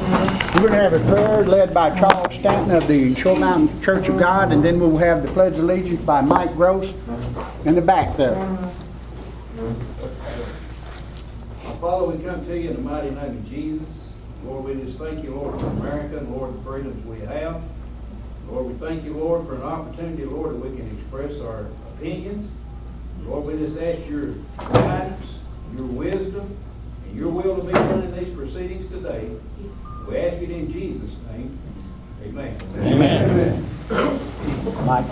We're going to have a prayer led by Charles Stanton of the Short Mountain Church of God, and then we'll have the Pledge of Allegiance by Mike Gross in the back there. Father, we come to you in the mighty name of Jesus. Lord, we just thank you, Lord, for America and, Lord, the freedoms we have. Lord, we thank you, Lord, for an opportunity, Lord, that we can express our opinions. Lord, we just ask your guidance, your wisdom, and your will to be done in these proceedings today. We ask it in Jesus' name. Amen. Amen. Mike.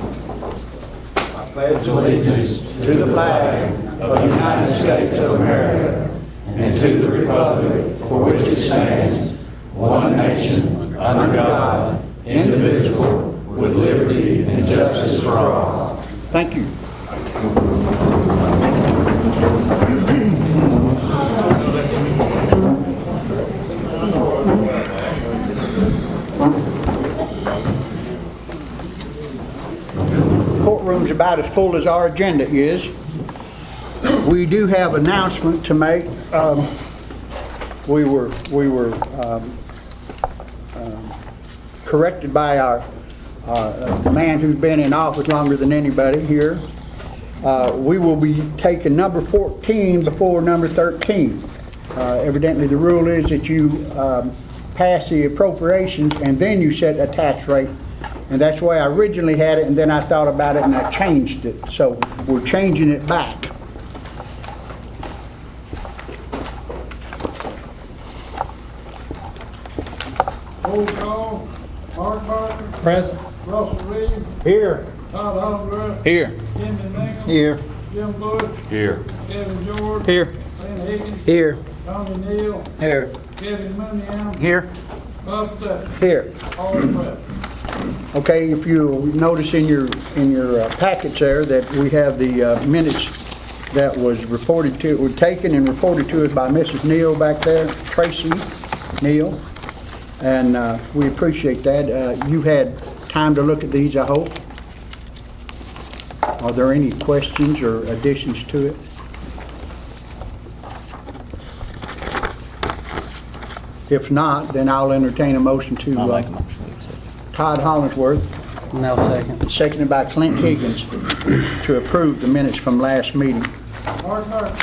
I pledge allegiance to the flag of the United States of America and to the republic for which it stands, one nation, under God, indivisible, with liberty and justice for all. Thank you. Courtroom's about as full as our agenda is. We do have announcement to make. We were corrected by our man who's been in office longer than anybody here. We will be taking number 14 before number 13. Evidently the rule is that you pass the appropriations and then you set a tax rate. And that's the way I originally had it, and then I thought about it and I changed it. So we're changing it back. Roll call. Mark Parker. Present. Russell Reed. Here. Todd Holmgren. Here. Kenny Nicholls. Here. Jim Bush. Here. Kevin George. Here. Lynn Higgins. Here. Tommy Neal. Here. Kevin Munyan. Here. Bob Stephen. Here. All present. Okay, if you notice in your packets there that we have the minutes that was were taken and reported to us by Mrs. Neal back there, Tracy Neal, and we appreciate that. You had time to look at these, I hope. Are there any questions or additions to it? If not, then I'll entertain a motion to I'll make a motion. Todd Hollingsworth, Now second. seconded by Clint Higgins, to approve the minutes from last meeting. Mark Parker.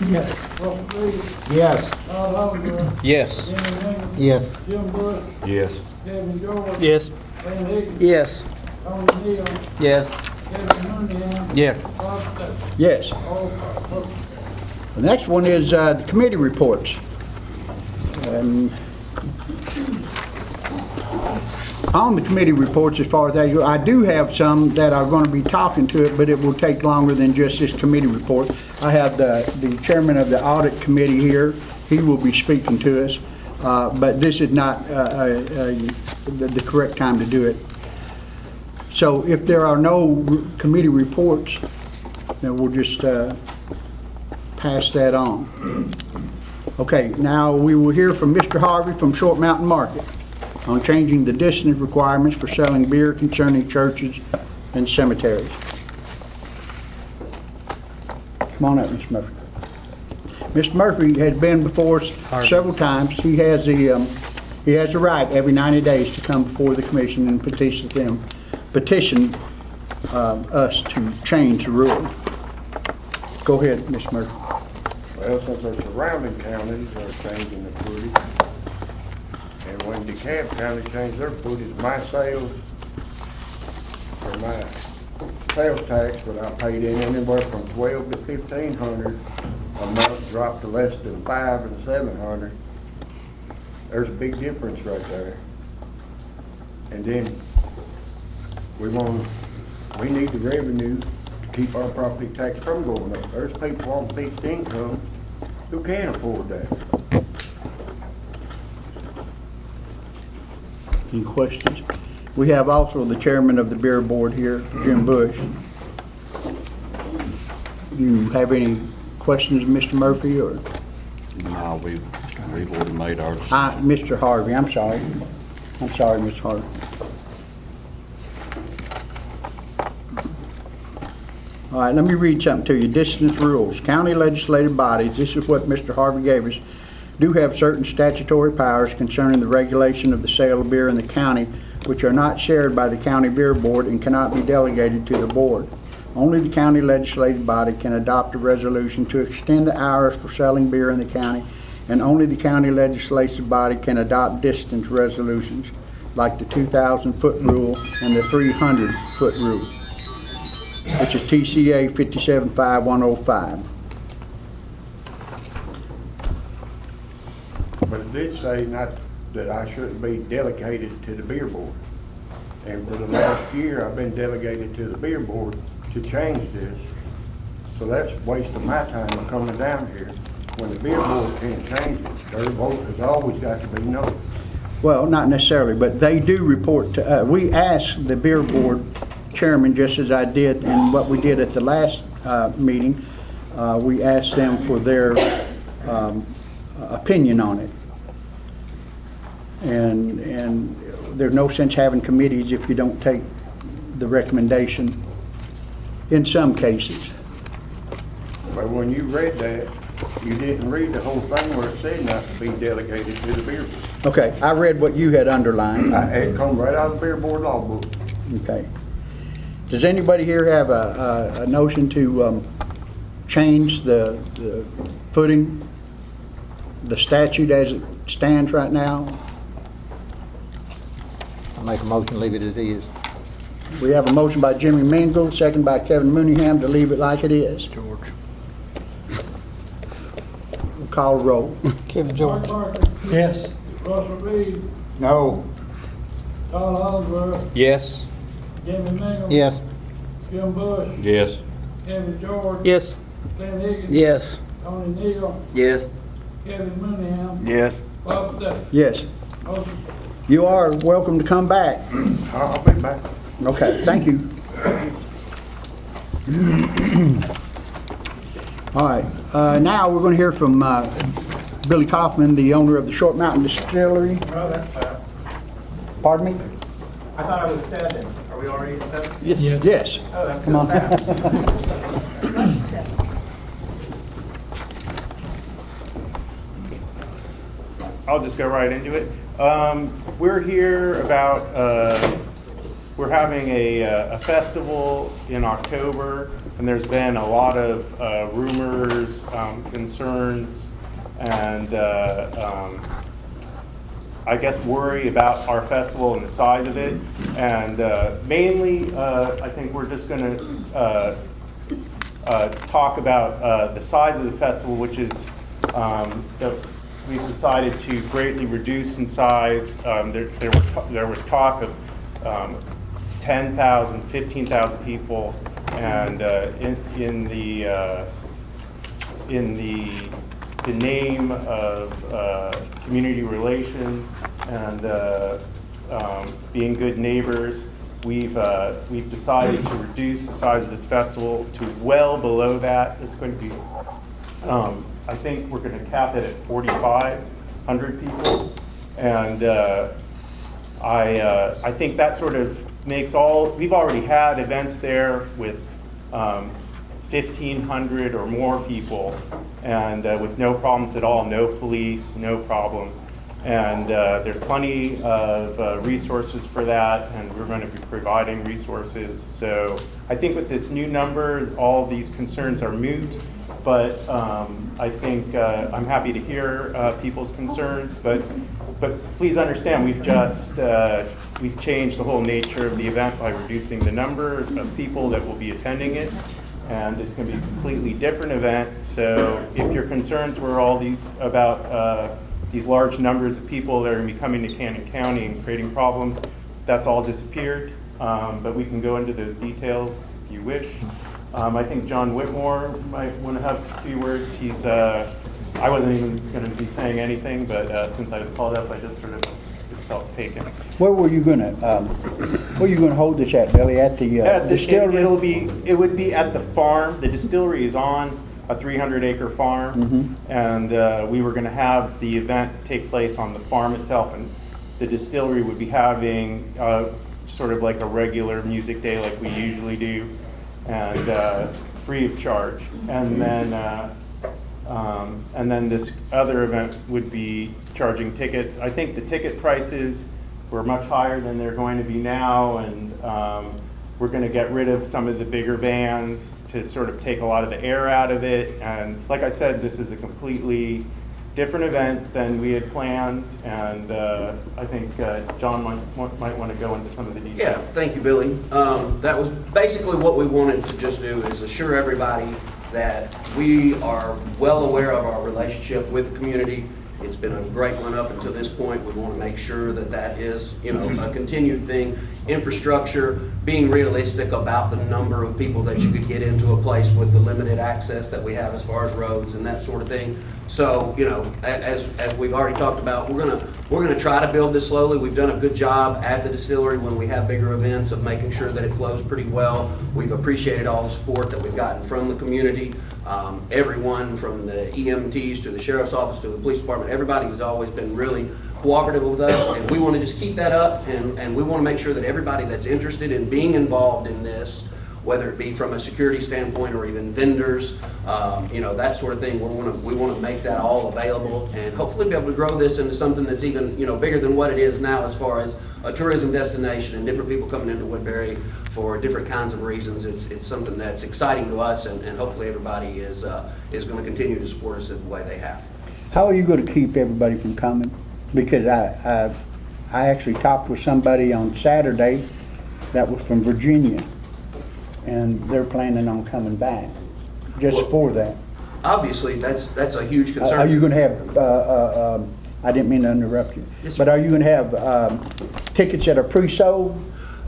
Yes. Russell Reed. Yes. Todd Holmgren. Yes. Kenny Nicholls. Yes. Jim Bush. Yes. Kevin George. Yes. Lynn Higgins. Yes. Tommy Neal. Yes. Kevin Munyan. Yeah. Bob Stephen. Yes. All present. The next one is the committee reports. On the committee reports, as far as that, I do have some that are going to be talking to it, but it will take longer than just this committee report. I have the chairman of the audit committee here. He will be speaking to us, but this is not the correct time to do it. So if there are no committee reports, then we'll just pass that on. Okay, now we will hear from Mr. Harvey from Short Mountain Market on changing the distance requirements for selling beer concerning churches and cemeteries. Come on up, Mr. Murphy. Mr. Murphy has been before us several times. He has the right every 90 days to come before the commission and petition us to change the rule. Go ahead, Mr. Murphy. Well, since the surrounding counties are changing the footage, and when DeKalb County changed their footage, my sales, or my sales tax that I paid in anywhere from $1,200 to $1,500 a month dropped to less than $500 and $700. There's a big difference right there. And then we need the revenue to keep our property tax from going up. There's people on fixed income who can't afford that. Any questions? We have also the chairman of the beer board here, Jim Bush. Do you have any questions, Mr. Murphy, or? No, we've already made ours. Mr. Harvey, I'm sorry. I'm sorry, Mr. Harvey. All right, let me read something to you. Distance rules. County legislative bodies, this is what Mr. Harvey gave us. do have certain statutory powers concerning the regulation of the sale of beer in the county, which are not shared by the County Beer Board and cannot be delegated to the board. Only the county legislative body can adopt a resolution to extend the hours for selling beer in the county, and only the county legislative body can adopt distance resolutions, like the 2,000-foot rule and the 300-foot rule, which is TCA 575105. But it did say not that I shouldn't be delegated to the beer board. And for the last year, I've been delegated to the beer board to change this. So that's a waste of my time of coming down here when the beer board can't change it. Their vote has always got to be no. Well, not necessarily, but they do report to, we asked the beer board chairman, just as I did and what we did at the last meeting, we asked them for their opinion on it. And there's no sense having committees if you don't take the recommendation in some cases. But when you read that, you didn't read the whole thing where it said not to be delegated to the beer board. Okay, I read what you had underlined. It come right out of the beer board law book. Okay. Does anybody here have a notion to change the footing, the statute as it stands right now? I'll make a motion, leave it as is. We have a motion by Jimmy Mingle, second by Kevin Mooneyham to leave it like it is. George. We'll call a roll. Kevin Mark Parker, Yes. Russell Reed, No. Carl Osborne, Yes. Jimmy Mingle. Yes. Jim Bush, Yes. Kevin George. Yes. Glenn Higgins. Yes. Tony Neal, Yes. Kevin Mooneyham, Yes. Bob Day. Yes. Motion You are welcome to come back. I'll be back. Okay, thank you. All right, now we're going to hear from Billy Kaufman, the owner of the Short Mountain Distillery. Oh, that's fast. Pardon me? I thought I was 7. Are we already at 7? Yes. Yes. Oh, that's Come on. fast. I'll just go right into it. We're here about, we're having a festival in October, and there's been a lot of rumors, concerns, and I guess worry about our festival and the size of it. And mainly, I think we're just going to talk about the size of the festival, which is we've decided to greatly reduce in size. There was talk of 10,000, 15,000 people, and in the name of community relations and being good neighbors, we've decided to reduce the size of this festival to well below that. It's going to be, I think we're going to cap it at 4,500 people, and I think that sort of makes we've already had events there with 1,500 or more people, and with no problems at all, no police, no problem. And there's plenty of resources for that, and we're going to be providing resources. So I think with this new number, all these concerns are moot, but I think I'm happy to hear people's concerns. But please understand, we've changed the whole nature of the event by reducing the number of people that will be attending it. And it's going to be a completely different event. So if your concerns were all about these large numbers of people that are going to be coming to Cannon County and creating problems, that's all disappeared. But we can go into those details if you wish. I think John Whitmore might want to have a few words. I wasn't even going to be saying anything, but since I was called up, I just sort of felt taken. Where were you going to hold this at, Billy? At the distillery? It would be at the farm. The distillery is on a 300-acre farm, and we were going to have the event take place on the farm itself, and the distillery would be having sort of like a regular music day like we usually do, and free of charge. And then And then this other event would be charging tickets. I think the ticket prices were much higher than they're going to be now, and we're going to get rid of some of the bigger bands to sort of take a lot of the air out of it. And like I said, this is a completely different event than we had planned, and I think John might want to go into some of the details. Yeah, thank you, Billy. That was basically what we wanted to just do, is assure everybody that we are well aware of our relationship with the community. It's been a great one up until this point. We want to make sure that that is, you know, a continued thing. Infrastructure, being realistic about the number of people that you could get into a place with the limited access that we have as far as roads and that sort of thing. So, you know, as we've already talked about, we're gonna try to build this slowly. We've done a good job at the distillery when we have bigger events of making sure that it flows pretty well. We've appreciated all the support that we've gotten from the community. Everyone from the EMTs to the sheriff's office to the police department, everybody has always been really cooperative with us, and we want to just keep that up, and we want to make sure that everybody that's interested in being involved in this, whether it be from a security standpoint or even vendors, you know, that sort of thing, we want to make that all available and hopefully be able to grow this into something that's even, you know, bigger than what it is now as far as a tourism destination and different people coming into Woodbury for different kinds of reasons. It's something that's exciting to us, and hopefully everybody is going to continue to support us in the way they have. How are you going to keep everybody from coming? Because I actually talked with somebody on Saturday that was from Virginia, and they're planning on coming back just for that. Obviously, that's a huge concern. Are you going to have, I didn't mean to interrupt you, Yes, sir. but are you going to have tickets that are pre-sold?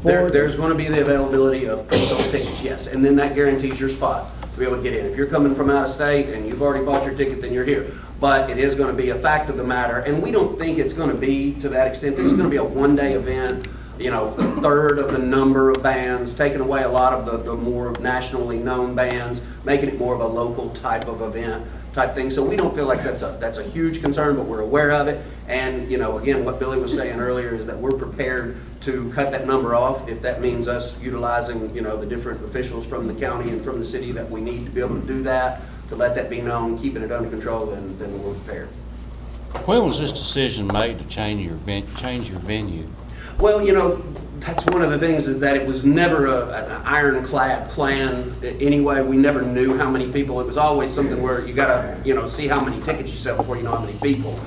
There's going to be the availability of pre-sold tickets, yes, and then that guarantees your spot to be able to get in. If you're coming from out of state and you've already bought your ticket, then you're here. But it is going to be a fact of the matter, and we don't think it's going to be to that extent. This is going to be a one-day event, you know, a third of the number of bands, taking away a lot of the more nationally known bands, making it more of a local type of event type thing. So we don't feel like that's a huge concern, but we're aware of it. And, you know, again, what Billy was saying earlier is that we're prepared to cut that number off if that means us utilizing, you know, the different officials from the county and from the city that we need to be able to do that, to let that be known, keeping it under control, then we're prepared. When was this decision made to change your venue? Well, you know, that's one of the things, is that it was never an ironclad plan anyway. We never knew how many people. It was always something where you gotta, you know, see how many tickets you sell before you know how many people.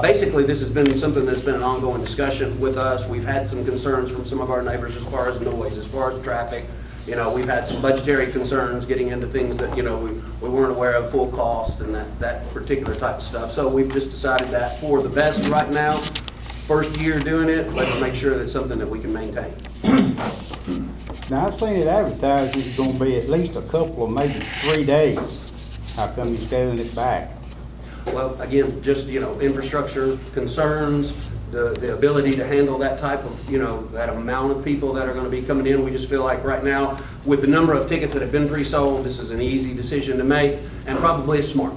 Basically, this has been something that's been an ongoing discussion with us. We've had some concerns from some of our neighbors as far as noise, as far as traffic. You know, we've had some budgetary concerns getting into things that, you know, we weren't aware of full cost and that particular type of stuff. So we've just decided that for the best right now, first year doing it, let's make sure that it's something that we can maintain. Now, I've seen it advertised it's gonna be at least a couple of, maybe 3 days. How come you're scaling it back? Well, again, just, you know, infrastructure concerns, the ability to handle that type of, you know, that amount of people that are going to be coming in. We just feel like right now, with the number of tickets that have been pre-sold, this is an easy decision to make and probably a smart.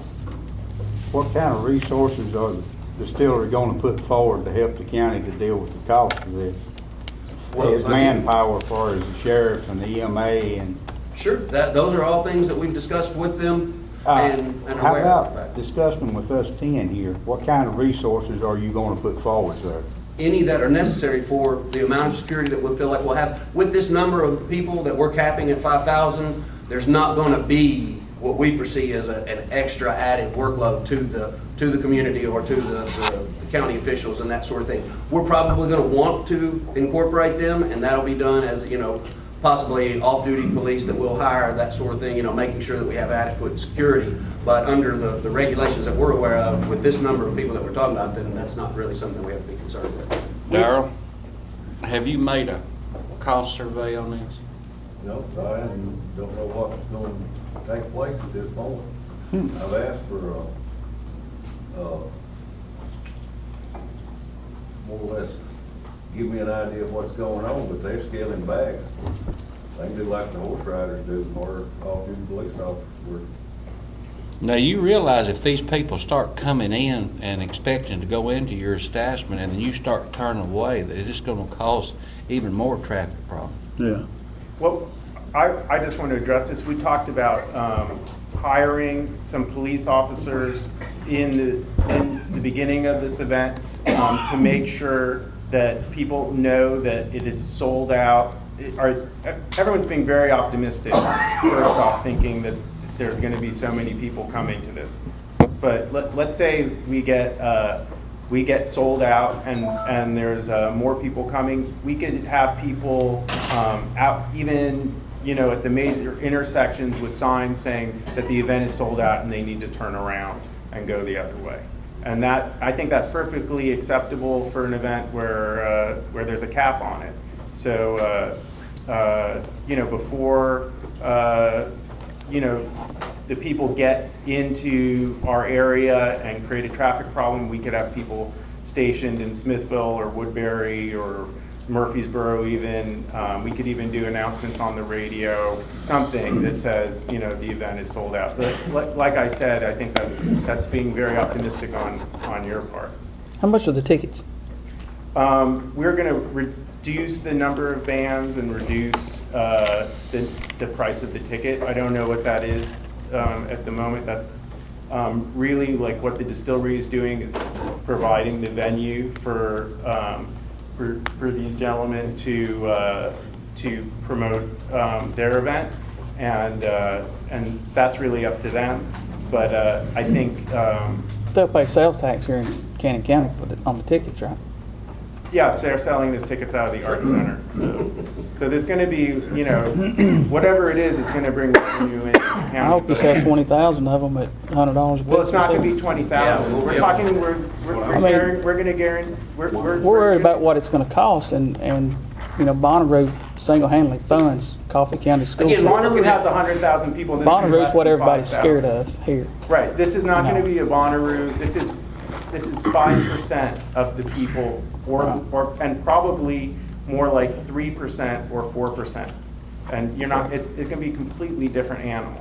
What kind of resources are the distillery gonna put forward to help the county to deal with the cost of this? Well, As manpower for the sheriff and the EMA and... Sure, those are all things that we've discussed with them and How aware about of. discussing with us 10 here, what kind of resources are you gonna put forward, sir? Any that are necessary for the amount of security that we feel like we'll have. With this number of people that we're capping at 5,000, there's not going to be what we foresee as an extra added workload to the community or to the county officials and that sort of thing. We're probably going to want to incorporate them, and that'll be done as, you know, possibly off-duty police that we'll hire, that sort of thing, you know, making sure that we have adequate security. But under the regulations that we're aware of, with this number of people that we're talking about, then that's not really something we have to be concerned with. Darrell, have you made a cost survey on this? No, I don't know what's going to take place at this point. I've asked for more or less give me an idea of what's going on, but they're scaling backs. They can do like the horse riders do, or off-duty police officers work. Now, you realize if these people start coming in and expecting to go into your establishment and then you start turning away, that it's just going to cause even more traffic problems. Yeah. Well, I just want to address this. We talked about hiring some police officers in the beginning of this event to make sure that people know that it is sold out. Everyone's being very optimistic, first off, thinking that there's going to be so many people coming to this. But let's say we get sold out and there's more people coming. We could have people out even, at the major intersections with signs saying that the event is sold out and they need to turn around and go the other way. And I think that's perfectly acceptable for an event where there's a cap on it. So, before, the people get into our area and create a traffic problem, we could have people stationed in Smithville or Woodbury or Murfreesboro even. We could even do announcements on the radio, something that says, the event is sold out. But like I said, I think that's being very optimistic on your part. How much are the tickets? We're going to reduce the number of bands and reduce the price of the ticket. I don't know what that is at the moment. That's really like what the distillery is doing, is providing the venue for these gentlemen to promote their event, and that's really up to them. But I think They'll pay sales tax here in Cannon County on the tickets, right? yeah, so they're selling this tickets out of the Art Center. So there's going to be, whatever it is, it's going to bring revenue in the county. I hope you sell 20,000 of them at $100 a piece. Well, it's not going to be 20,000. Yeah, We're talking. We're going to guarantee. We're worried about what it's going to cost, and Bonnaroo single-handedly funds Coffee County School Again, System. Bonnaroo has 100,000 people. Bonnaroo's what everybody's scared of here. Right. This is not going to be a Bonnaroo. This is 5% of the people, and probably more like 3% or 4%. And you're not. It's going to be a completely different animal.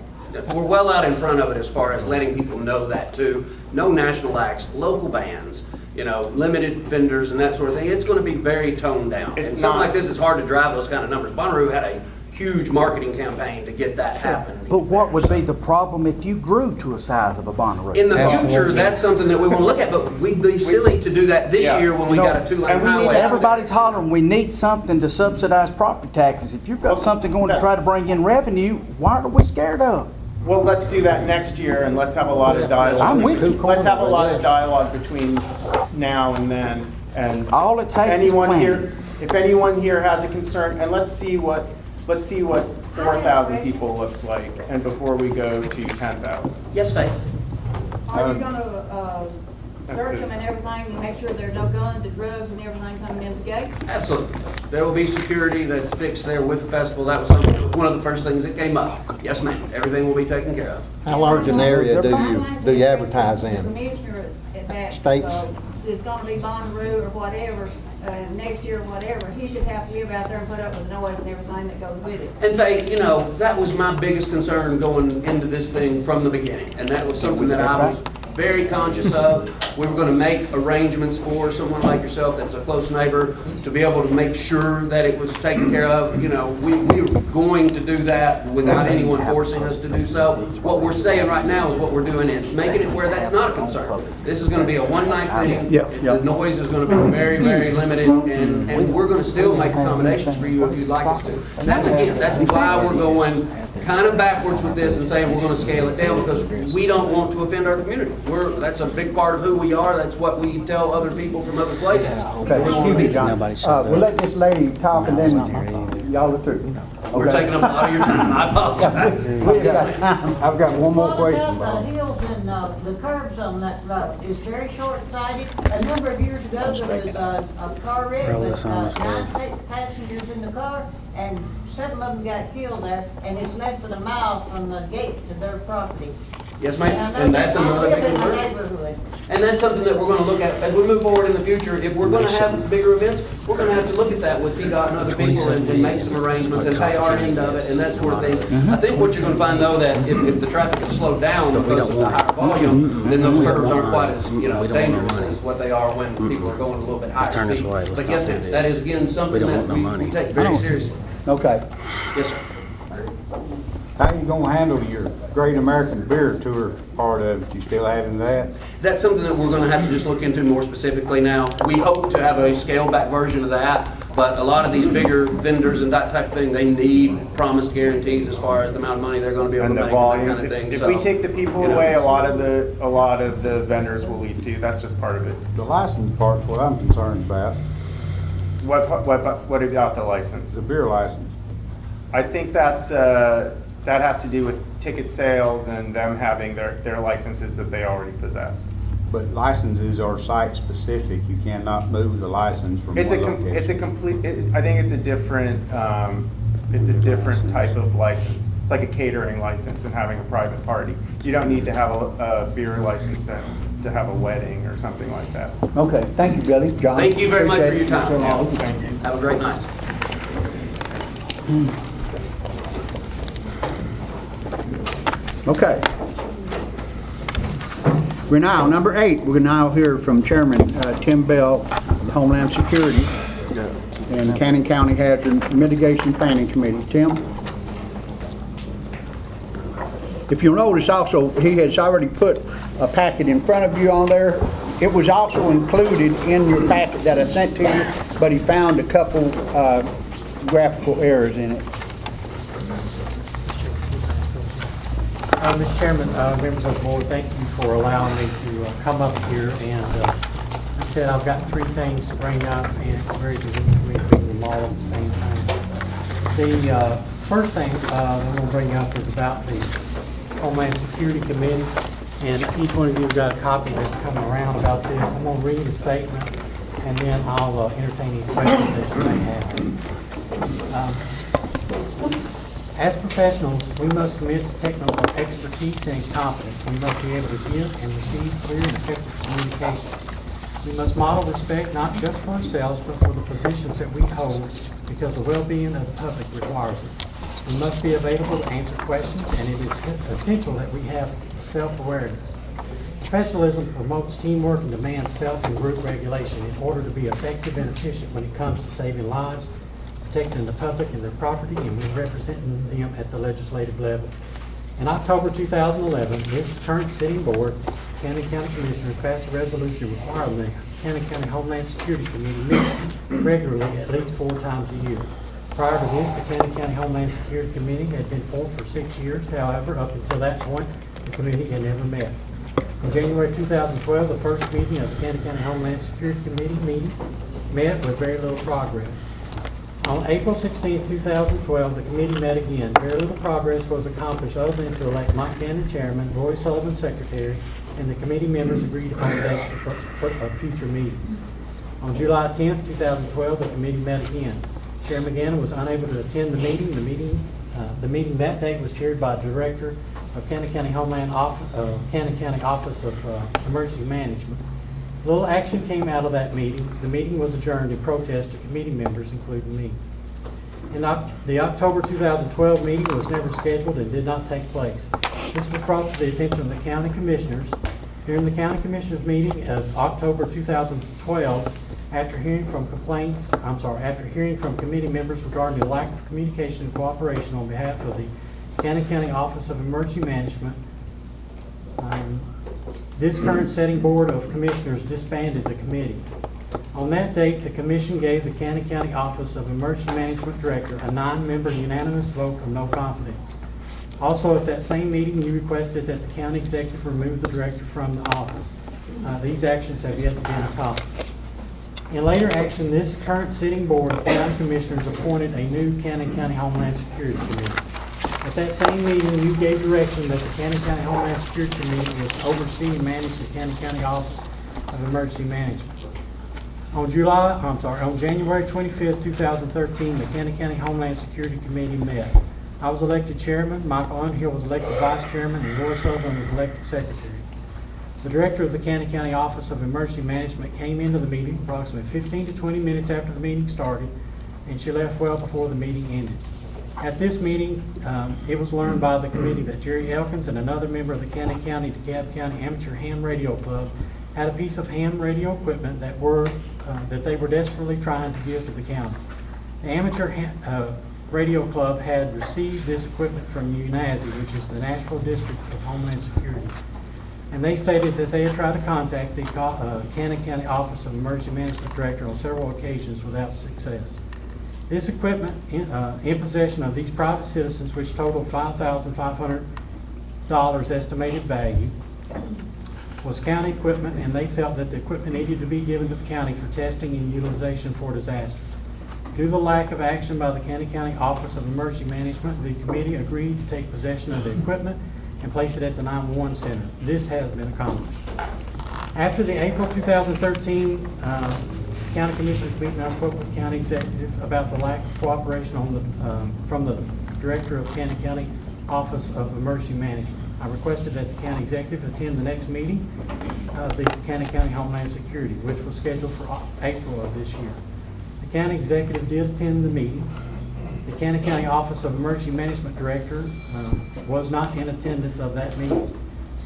We're well out in front of it as far as letting people know that too. No national acts, local bands, limited vendors and that sort of thing. It's going to be very toned down. It's and not, something like this is hard to drive those kind of numbers. Bonnaroo had a huge marketing campaign to get that happening. But what would be the problem if you grew to a size of a Bonnaroo? In the future, that's something that we want to look at, but we'd be silly to do that this year when we got a two-lane highway. Everybody's hollering, we need something to subsidize property taxes. If you've got something going to try to bring in revenue, what are we scared of? Well, let's do that next year, and let's have a lot of dialogue. I'm with you. Let's have a lot of dialogue between now and then. And all it takes is planning. If anyone here has a concern, and let's see what 4,000 people looks like, and before we go to 10,000. Yes, Faith. Are you gonna search them and everything and make sure there are no guns and drugs and everything coming in the gate? Absolutely. There will be security that's fixed there with the festival. That was one of the first things that came up. Yes, ma'am. Everything will be taken care of. How large an area do you advertise The in? commissioner at that, States? Is gonna be Bonnaroo or whatever, next year or whatever, he should have to live out there and put up with the noise and everything that goes with it. And Faith, that was my biggest concern going into this thing from the beginning. And that was something that I was very conscious of. We were going to make arrangements for someone like yourself that's a close neighbor to be able to make sure that it was taken care of. We were going to do that without anyone forcing us to do so. What we're saying right now is what we're doing is making it where that's not a concern. This is going to be a one-night thing. The noise is going to be very, very limited, and we're going to still make accommodations for you if you'd like us to. And that's why we're going kind of backwards with this and saying we're going to scale it down, because we don't want to offend our community. That's a big part of who we are. That's what we tell other people from other places. Okay, excuse me, John. We'll let this lady talk and then y'all are through. We're taking up a lot of your time. I apologize. I've got one more question, What about Bob. the hills and the curves on that road? It's very short-sighted. A number of years ago, there was a car wreck with 9 passengers in the car, and 7 of them got killed there, and it's less than a mile from the gate to their property. Yes, ma'am. And that's another big concern. And that's something that we're going to look at as we move forward in the future. If we're going to have bigger events, we're going to have to look at that with TDOT and other people and make some arrangements and pay our end of it and that sort of thing. I think what you're going to find, though, that if the traffic is slowed down because of the higher volume, then those curves aren't quite as dangerous as what they are when people are going a little bit higher speed. But yes, ma'am, that is again something that we take very seriously. Okay. Yes, sir. How you gonna handle your Great American Beer Tour part of it? You still having that? That's something that we're gonna have to just look into more specifically now. We hope to have a scaled back version of that, but a lot of these bigger vendors and that type of thing, they need promised guarantees as far as the amount of money they're gonna be able And to the make and that volumes, kind of thing. if So, we take the people you know. away, a lot of the vendors will leave too. That's just part of it. The license part's what I'm concerned about, What about the license? the beer license. I think that has to do with ticket sales and them having their licenses that they already possess. But licenses are site-specific. You cannot move the license from one location. It's a complete, I think it's a different type of license. It's like a catering license and having a private party. You don't need to have a beer license to have a wedding or something like that. Okay, thank you, Billy. John? Thank you very much for your Appreciate it. time. Thank you. Have a great night. Okay. We're now, number 8, we're now hear from Chairman Tim Bell, of Homeland Security, and Cannon County Hazard Mitigation Planning Committee. Tim? If you'll notice also, he has already put a packet in front of you on there. It was also included in your packet that I sent to you, but he found a couple graphical errors in it. Mr. Chairman, members of the board, thank you for allowing me to come up here. And I said I've got 3 things to bring up, and it's very difficult for me to bring them all at the same time. The first thing I'm going to bring up is about the Homeland Security Committee. And each one of you have got a copy that's coming around about this. I'm going to read a statement, and then I'll entertain any questions that you may have. As professionals, we must commit to technical expertise and competence. We must be able to give and receive clear and effective communication. We must model respect not just for ourselves, but for the positions that we hold, because the well-being of the public requires it. We must be available to answer questions, and it is essential that we have self-awareness. Professionalism promotes teamwork and demands self and group regulation in order to be effective and efficient when it comes to saving lives, protecting the public and their property, and representing them at the legislative level. In October 2011, this current sitting board, Cannon County Commissioners, passed a resolution requiring the Cannon County Homeland Security Committee meet regularly at least 4 times a year. Prior to this, the Cannon County Homeland Security Committee had been formed for 6 years. However, up until that point, the committee had never met. In January 2012, the first meeting of the Cannon County Homeland Security Committee met with very little progress. On April 16, 2012, the committee met again. Very little progress was accomplished other than to elect Mike Cannon chairman, Roy Sullivan secretary, and the committee members agreed upon dates for future meetings. On July 10, 2012, the committee met again. Chairman Gannon was unable to attend the meeting. The meeting that day was chaired by Director of Cannon County Cannon County Office of Emergency Management. Little action came out of that meeting. The meeting was adjourned in protest to committee members, including me. The October 2012 meeting was never scheduled and did not take place. This was brought to the attention of the county commissioners. During the county commissioners meeting of October 2012, after hearing from committee members regarding the lack of communication and cooperation on behalf of the Cannon County Office of Emergency Management, this current sitting board of commissioners disbanded the committee. On that date, the commission gave the Cannon County Office of Emergency Management Director a 9-member unanimous vote of no confidence. Also, at that same meeting, you requested that the county executive remove the director from the office. These actions have yet to be accomplished. In later action, this current sitting board of county commissioners appointed a new Cannon County Homeland Security Committee. At that same meeting, you gave direction that the Cannon County Homeland Security Committee was to oversee and manage the Cannon County Office of Emergency Management. On January 25th, 2013, the Cannon County Homeland Security Committee met. I was elected chairman, Michael Unhill was elected vice chairman, and Roy Sullivan was elected secretary. The director of the Cannon County Office of Emergency Management came into the meeting approximately 15 to 20 minutes after the meeting started, and she left well before the meeting ended. At this meeting, it was learned by the committee that Jerry Elkins and another member of the Cannon County DeKalb County Amateur Ham Radio Club had a piece of ham radio equipment that they were desperately trying to give to the county. The amateur Radio Club had received this equipment from UNASI, which is the Nashville District of Homeland Security. And they stated that they had tried to contact the Cannon County Office of Emergency Management Director on several occasions without success. This equipment in possession of these private citizens, which totaled $5,500 estimated value, was county equipment, and they felt that the equipment needed to be given to the county for testing and utilization for disasters. Due to the lack of action by the Cannon County Office of Emergency Management, the committee agreed to take possession of the equipment and place it at the 911 center. This has been accomplished. After the April 2013 County Commissioners meeting, I spoke with the county executive about the lack of cooperation from the Director of Cannon County Office of Emergency Management. I requested that the county executive attend the next meeting of the Cannon County Homeland Security, which was scheduled for April of this year. The county executive did attend the meeting. The Cannon County Office of Emergency Management Director was not in attendance of that meeting.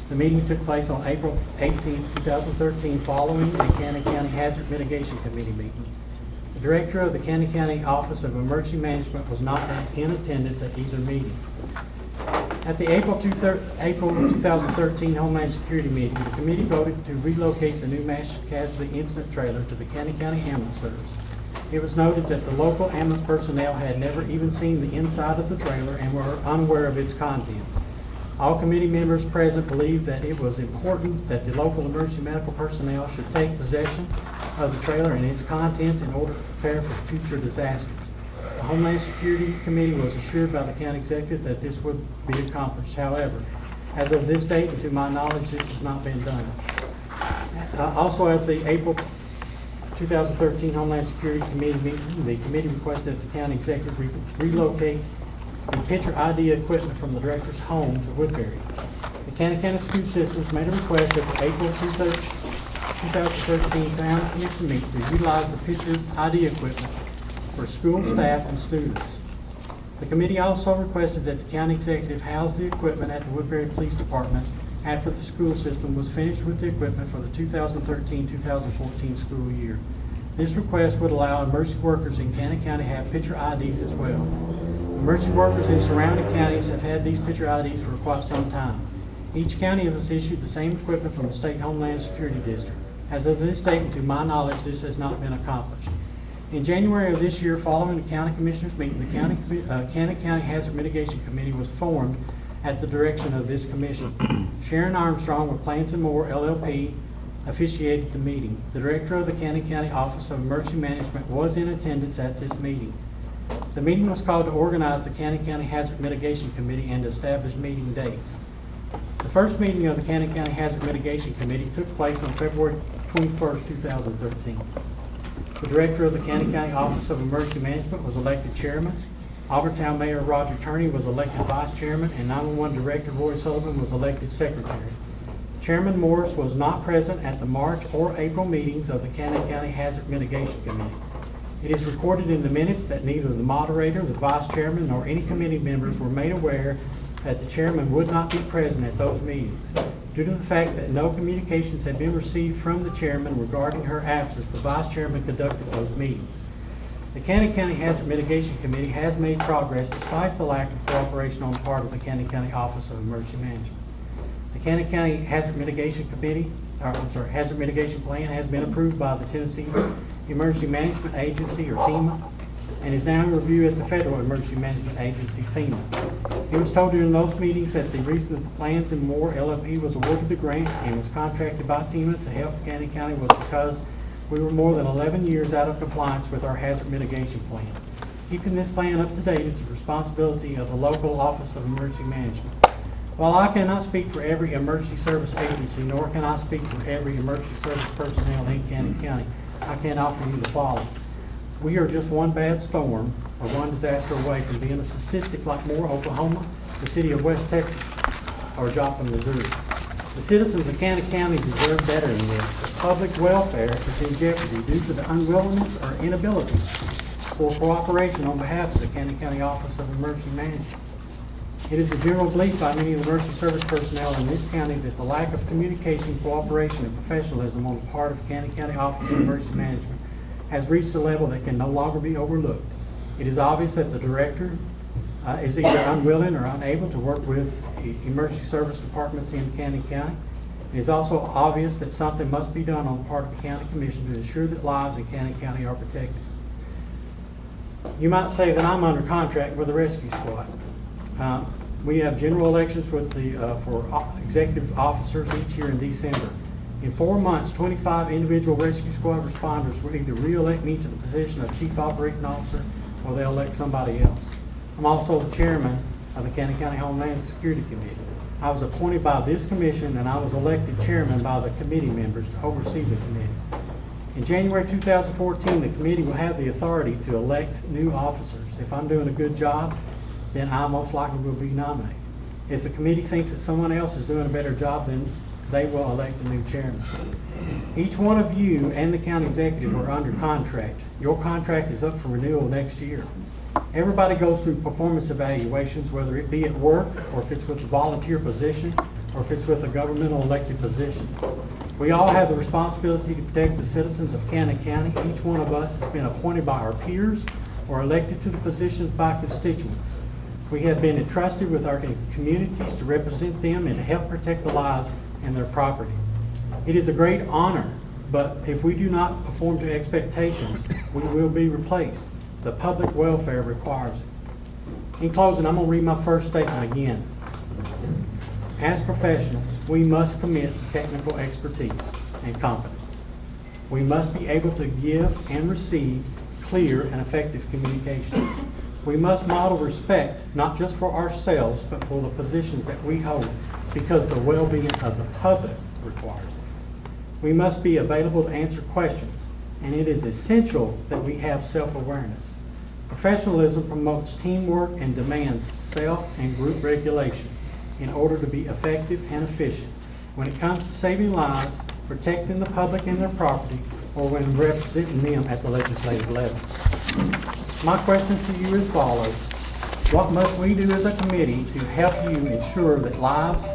The meeting took place on April 18, 2013, following the Cannon County Hazard Mitigation Committee meeting. The Director of the Cannon County Office of Emergency Management was not in attendance at either meeting. At the April 2013 Homeland Security meeting, the committee voted to relocate the new mass casualty incident trailer to the Cannon County Ambulance Service. It was noted that the local ambulance personnel had never even seen the inside of the trailer and were unaware of its contents. All committee members present believed that it was important that the local emergency medical personnel should take possession of the trailer and its contents in order to prepare for future disasters. The Homeland Security Committee was assured by the county executive that this would be accomplished. However, as of this date, and to my knowledge, this has not been done. Also, at the April 2013 Homeland Security Committee meeting, the committee requested that the county executive relocate the picture ID equipment from the director's home to Woodbury. The Cannon County School Systems made a request at the April 2013 County Commission meeting to utilize the picture ID equipment for school staff and students. The committee also requested that the county executive house the equipment at the Woodbury Police Department after the school system was finished with the equipment for the 2013-2014 school year. This request would allow emergency workers in Cannon County to have picture IDs as well. Emergency workers in surrounding counties have had these picture IDs for quite some time. Each county has issued the same equipment from the State Homeland Security District. As of this date, and to my knowledge, this has not been accomplished. In January of this year, following the county commissioners meeting, the Cannon County Hazard Mitigation Committee was formed at the direction of this commission. Sharon Armstrong with Plants and More LLP officiated the meeting. The director of the Cannon County Office of Emergency Management was in attendance at this meeting. The meeting was called to organize the Cannon County Hazard Mitigation Committee and establish meeting dates. The first meeting of the Cannon County Hazard Mitigation Committee took place on February 21st, 2013. The director of the Cannon County Office of Emergency Management was elected chairman. Auburn Mayor Roger Turney was elected vice chairman, and 911 Director Roy Sullivan was elected secretary. Chairman Morris was not present at the March or April meetings of the Cannon County Hazard Mitigation Committee. It is recorded in the minutes that neither the moderator, the vice chairman, nor any committee members were made aware that the chairman would not be present at those meetings. Due to the fact that no communications had been received from the chairman regarding her absence, the vice chairman conducted those meetings. The Cannon County Hazard Mitigation Committee has made progress despite the lack of cooperation on the part of the Cannon County Office of Emergency Management. The Cannon County Hazard Mitigation Hazard Mitigation Plan has been approved by the Tennessee Emergency Management Agency, or TEMA, and is now in review at the Federal Emergency Management Agency, FEMA. It was told during those meetings that the reason that the Plans and More LLP was awarded the grant and was contracted by TEMA to help Cannon County was because we were more than 11 years out of compliance with our hazard mitigation plan. Keeping this plan up to date is the responsibility of the local Office of Emergency Management. While I cannot speak for every emergency service agency, nor can I speak for every emergency service personnel in Cannon County, I can offer you the following. We are just one bad storm or one disaster away from being a statistic like Moore, Oklahoma, the city of West Texas, or Joplin, Missouri. The citizens of Cannon County deserve better than this. The public welfare is in jeopardy due to the unwillingness or inability for cooperation on behalf of the Cannon County Office of Emergency Management. It is a general belief by many emergency service personnel in this county that the lack of communication, cooperation, and professionalism on the part of Cannon County Office of Emergency Management has reached a level that can no longer be overlooked. It is obvious that the director is either unwilling or unable to work with emergency service departments in Cannon County. It is also obvious that something must be done on the part of the county commission to ensure that lives in Cannon County are protected. You might say that I'm under contract with the rescue squad. We have general elections with for executive officers each year in December. In 4 months, 25 individual rescue squad responders will either re-elect me to the position of chief operating officer or they'll elect somebody else. I'm also the chairman of the Cannon County Homeland Security Committee. I was appointed by this commission and I was elected chairman by the committee members to oversee the committee. In January 2014, the committee will have the authority to elect new officers. If I'm doing a good job, then I most likely will be nominated. If the committee thinks that someone else is doing a better job, then they will elect a new chairman. Each one of you and the county executive are under contract. Your contract is up for renewal next year. Everybody goes through performance evaluations, whether it be at work, or if it's with a volunteer position, or if it's with a governmental elected position. We all have the responsibility to protect the citizens of Cannon County. Each one of us has been appointed by our peers or elected to the positions by constituents. We have been entrusted with our communities to represent them and to help protect the lives and their property. It is a great honor, but if we do not perform to expectations, we will be replaced. The public welfare requires it. In closing, I'm going to read my first statement again. As professionals, we must commit to technical expertise and competence. We must be able to give and receive clear and effective communication. We must model respect, not just for ourselves, but for the positions that we hold, because the well-being of the public requires it. We must be available to answer questions, and it is essential that we have self-awareness. Professionalism promotes teamwork and demands self and group regulation in order to be effective and efficient when it comes to saving lives, protecting the public and their property, or when representing them at the legislative level. My question to you is follows. What must we do as a committee to help you ensure that lives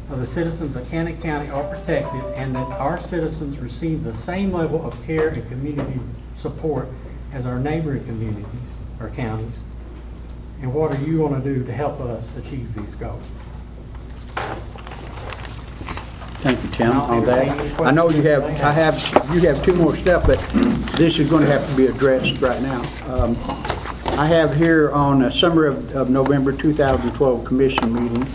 of the citizens of Cannon County are protected and that our citizens receive the same level of care and community support as our neighboring communities or counties? And what are you going to do to help us achieve these goals? Thank you, Tim, on that. I know you have two more stuff, but this is going to have to be addressed right now. I have here on a summary of November 2012 commission meeting,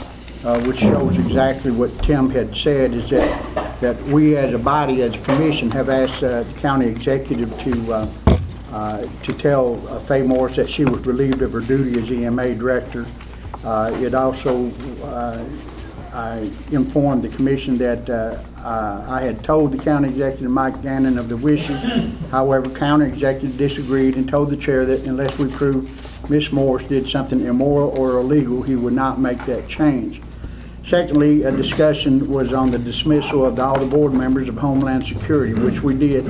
which shows exactly what Tim had said, is that we as a body, as a commission, have asked the county executive to tell Faye Morris that she was relieved of her duty as EMA director. It also, I informed the commission that I had told the county executive, Mike Gannon, of the wishes. However, county executive disagreed and told the chair that unless we proved Ms. Morris did something immoral or illegal, he would not make that change. Secondly, a discussion was on the dismissal of all the board members of Homeland Security, which we did.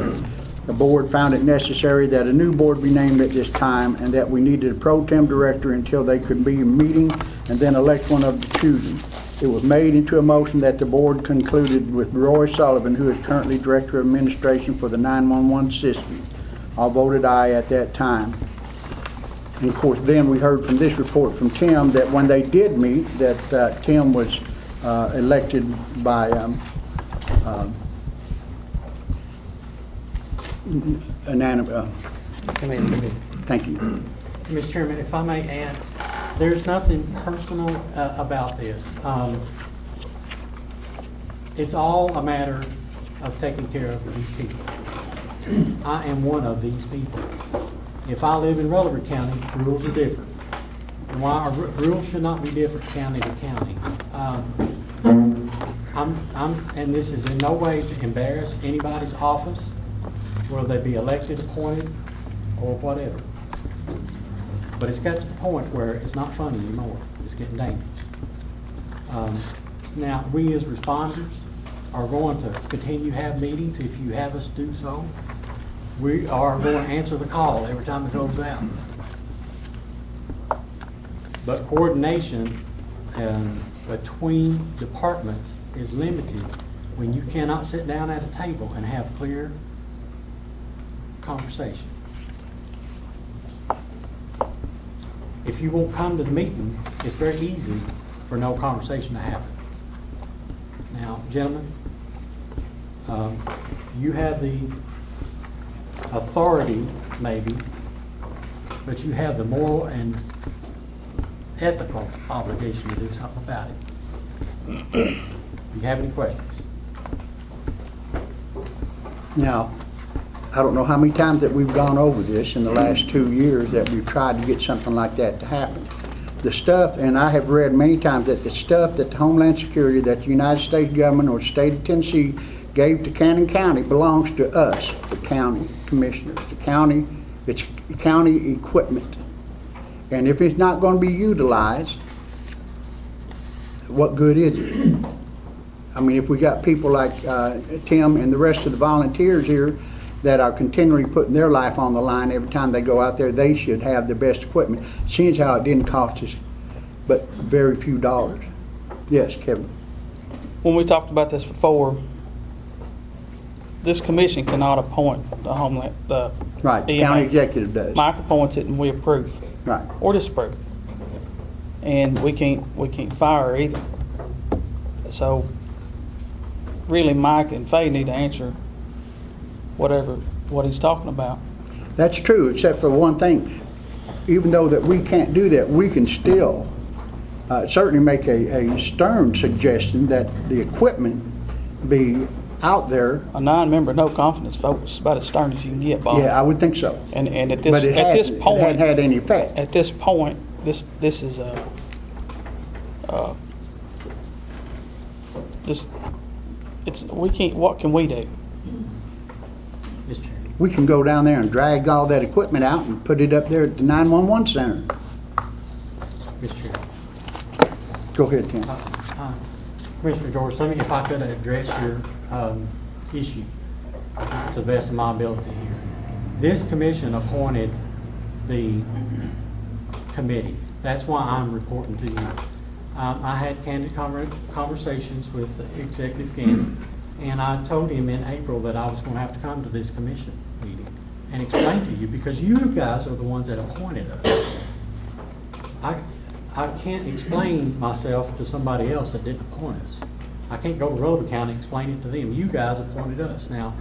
The board found it necessary that a new board be named at this time and that we needed a pro tem director until they could be in meeting and then elect one of the choosing. It was made into a motion that the board concluded with Roy Sullivan, who is currently Director of Administration for the 911 system. All voted aye at that time. And of course, then we heard from this report from Tim that when they did meet, that Tim was elected by Thank you. Mr. Chairman, if I may add, there's nothing personal about this. It's all a matter of taking care of these people. I am one of these people. If I live in Rutherford County, rules are different. And why rules should not be different county to county. And this is in no way to embarrass anybody's office, whether they be elected, appointed, or whatever. But it's got to the point where it's not funny anymore. It's getting dangerous. Now, we as responders are going to continue to have meetings if you have us do so. We are going to answer the call every time it goes out. But coordination between departments is limited when you cannot sit down at a table and have clear conversation. If you won't come to the meeting, it's very easy for no conversation to happen. Now, gentlemen, you have the authority, maybe, but you have the moral and ethical obligation to do something about it. Do you have any questions? Now, I don't know how many times that we've gone over this in the last 2 years that we've tried to get something like that to happen. The stuff, and I have read many times that the stuff that the Homeland Security, that the United States government or the state of Tennessee gave to Cannon County belongs to us, the county commissioners, the county, it's county equipment. And if it's not going to be utilized, what good is it? I mean, if we got people like Tim and the rest of the volunteers here that are continually putting their life on the line every time they go out there, they should have the best equipment. Seeing how it didn't cost us but very few dollars. Yes, Kevin. When we talked about this before, this commission cannot appoint the Homeland, the Right, the EMA. county executive does. Mike appoints it and we approve. Right. Or disapprove. And we can't fire her either. So really Mike and Faye need to answer what he's talking about. That's true, except for one thing. Even though that we can't do that, we can still certainly make a stern suggestion that the equipment be out there. A 9-member no confidence vote is about as stern as you can get, Bob. Yeah, I would think so. And at But this point, it hadn't had any effect. At this point, this is we can't. What can we do? Mr. Chairman. We can go down there and drag all that equipment out and put it up there at the 911 center. Mr. Chairman. Go ahead, Tim. Commissioner George, let me, if I could address your issue to the best of my ability here. This commission appointed the committee. That's why I'm reporting to you. I had candid conversations with Executive Gannon, and I told him in April that I was going to have to come to this commission meeting and explain to you, because you guys are the ones that appointed us. I can't explain myself to somebody else that didn't appoint us. I can't go to Rutherford County and explain it to them. You guys appointed us. Now,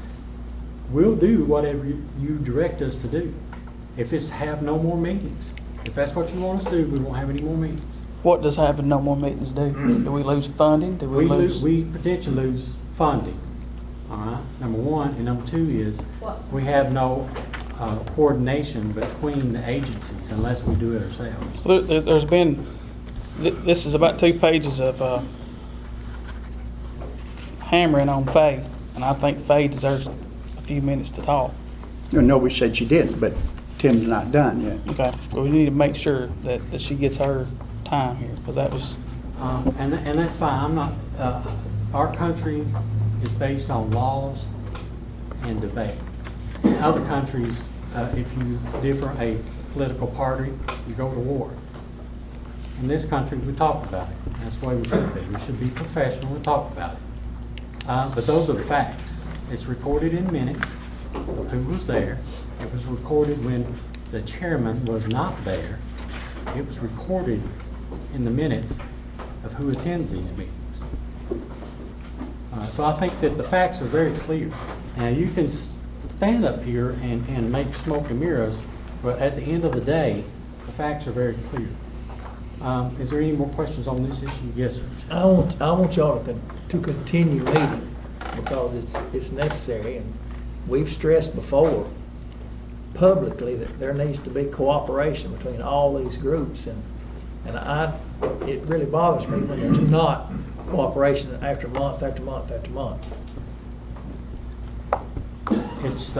we'll do whatever you direct us to do. If it's have no more meetings, if that's what you want us to do, we won't have any more meetings. What does having no more meetings do? Do we lose funding? Do we lose? We potentially lose funding, all right, number one. And number two is we have no coordination between the agencies unless we do it ourselves. There's been, this is about 2 pages of hammering on Faye, and I think Faye deserves a few minutes to talk. Nobody said she didn't, but Tim's not done yet. Okay, well, we need to make sure that she gets her time here, because that was... And that's fine. I'm not, our country is based on laws and debate. In other countries, if you differ a political party, you go to war. In this country, we talk about it. That's the way we should be. We should be professional and talk about it. But those are the facts. It's recorded in minutes of who was there. It was recorded when the chairman was not there. It was recorded in the minutes of who attends these meetings. So I think that the facts are very clear. Now, you can stand up here and make smoke and mirrors, but at the end of the day, the facts are very clear. Is there any more questions on this issue? Yes, sir. I want y'all to continue meeting, because it's necessary, and we've stressed before publicly that there needs to be cooperation between all these groups, and it really bothers me when there's not cooperation after month after month after month. It's,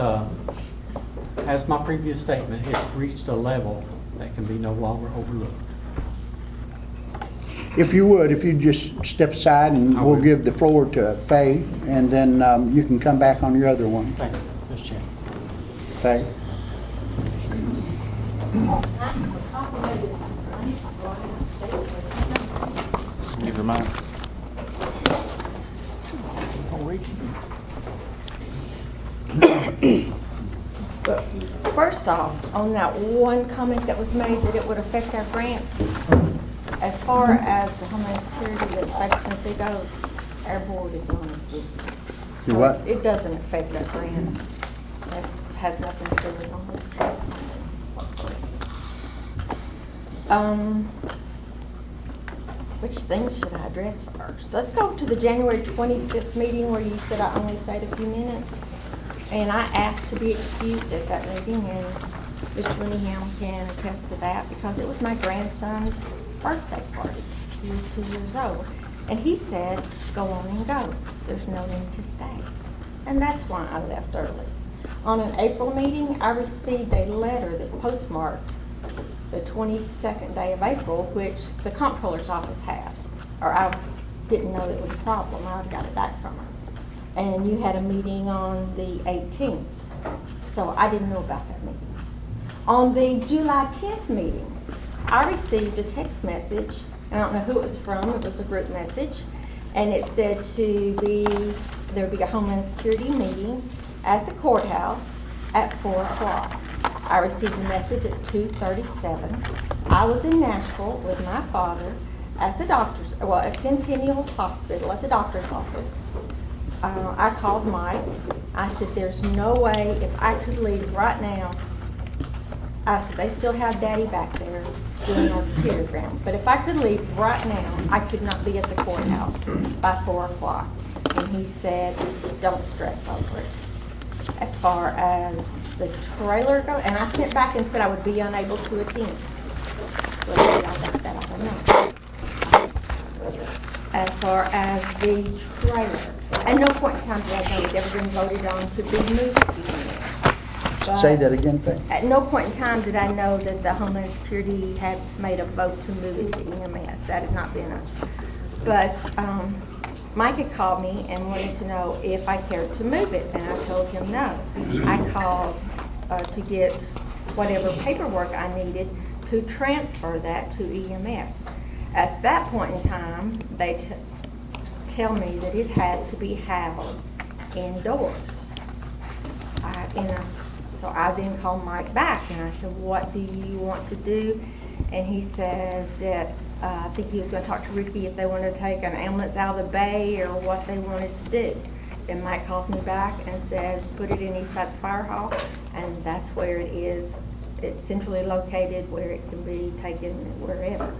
as my previous statement, it's reached a level that can be no longer overlooked. If you would, if you'd just step aside and we'll give the floor to Faye, and then you can come back on your other one. Thank you, Mr. Chairman. Faye? Give her mine. First off, on that one comment that was made that it would affect our grants, as far as the Homeland Security that State of Tennessee goes, our board is non-existent. You what? It doesn't affect our grants. That has nothing to do with Homeland Security whatsoever. Which things should I address first? Let's go to the January 25th meeting where you said I only stayed a few minutes. And I asked to be excused at that meeting, and Mr. Winningham can attest to that because it was my grandson's birthday party. He was 2 years old. And he said, go on and go. There's no need to stay. And that's why I left early. On an April meeting, I received a letter that's postmarked the 22nd day of April, which the comptroller's office has. Or I didn't know it was a problem. I got it back from her. And you had a meeting on the 18th. So I didn't know about that meeting. On the July 10th meeting, I received a text message. I don't know who it was from. It was a group message. And it said there would be a Homeland Security meeting at the courthouse at 4 o'clock. I received a message at 2:37. I was in Nashville with my father at at Centennial Hospital at the doctor's office. I called Mike. I said, there's no way if I could leave right now. I said, they still have Daddy back there doing our telegram. But if I could leave right now, I could not be at the courthouse by 4 o'clock. And he said, don't stress over it. As far as the trailer goes, and I sent back and said I would be unable to attend. Whether I got that, I don't know. As far as the trailer, at no point in time did I know it ever been voted on to be moved to EMS. Say that again, please. At no point in time did I know that the Homeland Security had made a vote to move it to EMS. That had not been But Mike had called me and wanted to know if I cared to move it, and I told him no. I called to get whatever paperwork I needed to transfer that to EMS. At that point in time, they tell me that it has to be housed indoors. So I then called Mike back and I said, what do you want to do? And he said that I think he was going to talk to Ricky if they wanted to take an ambulance out of the bay or what they wanted to do. Then Mike calls me back and says, put it in Eastside's Fire Hall, and that's where it is. It's centrally located where it can be taken wherever.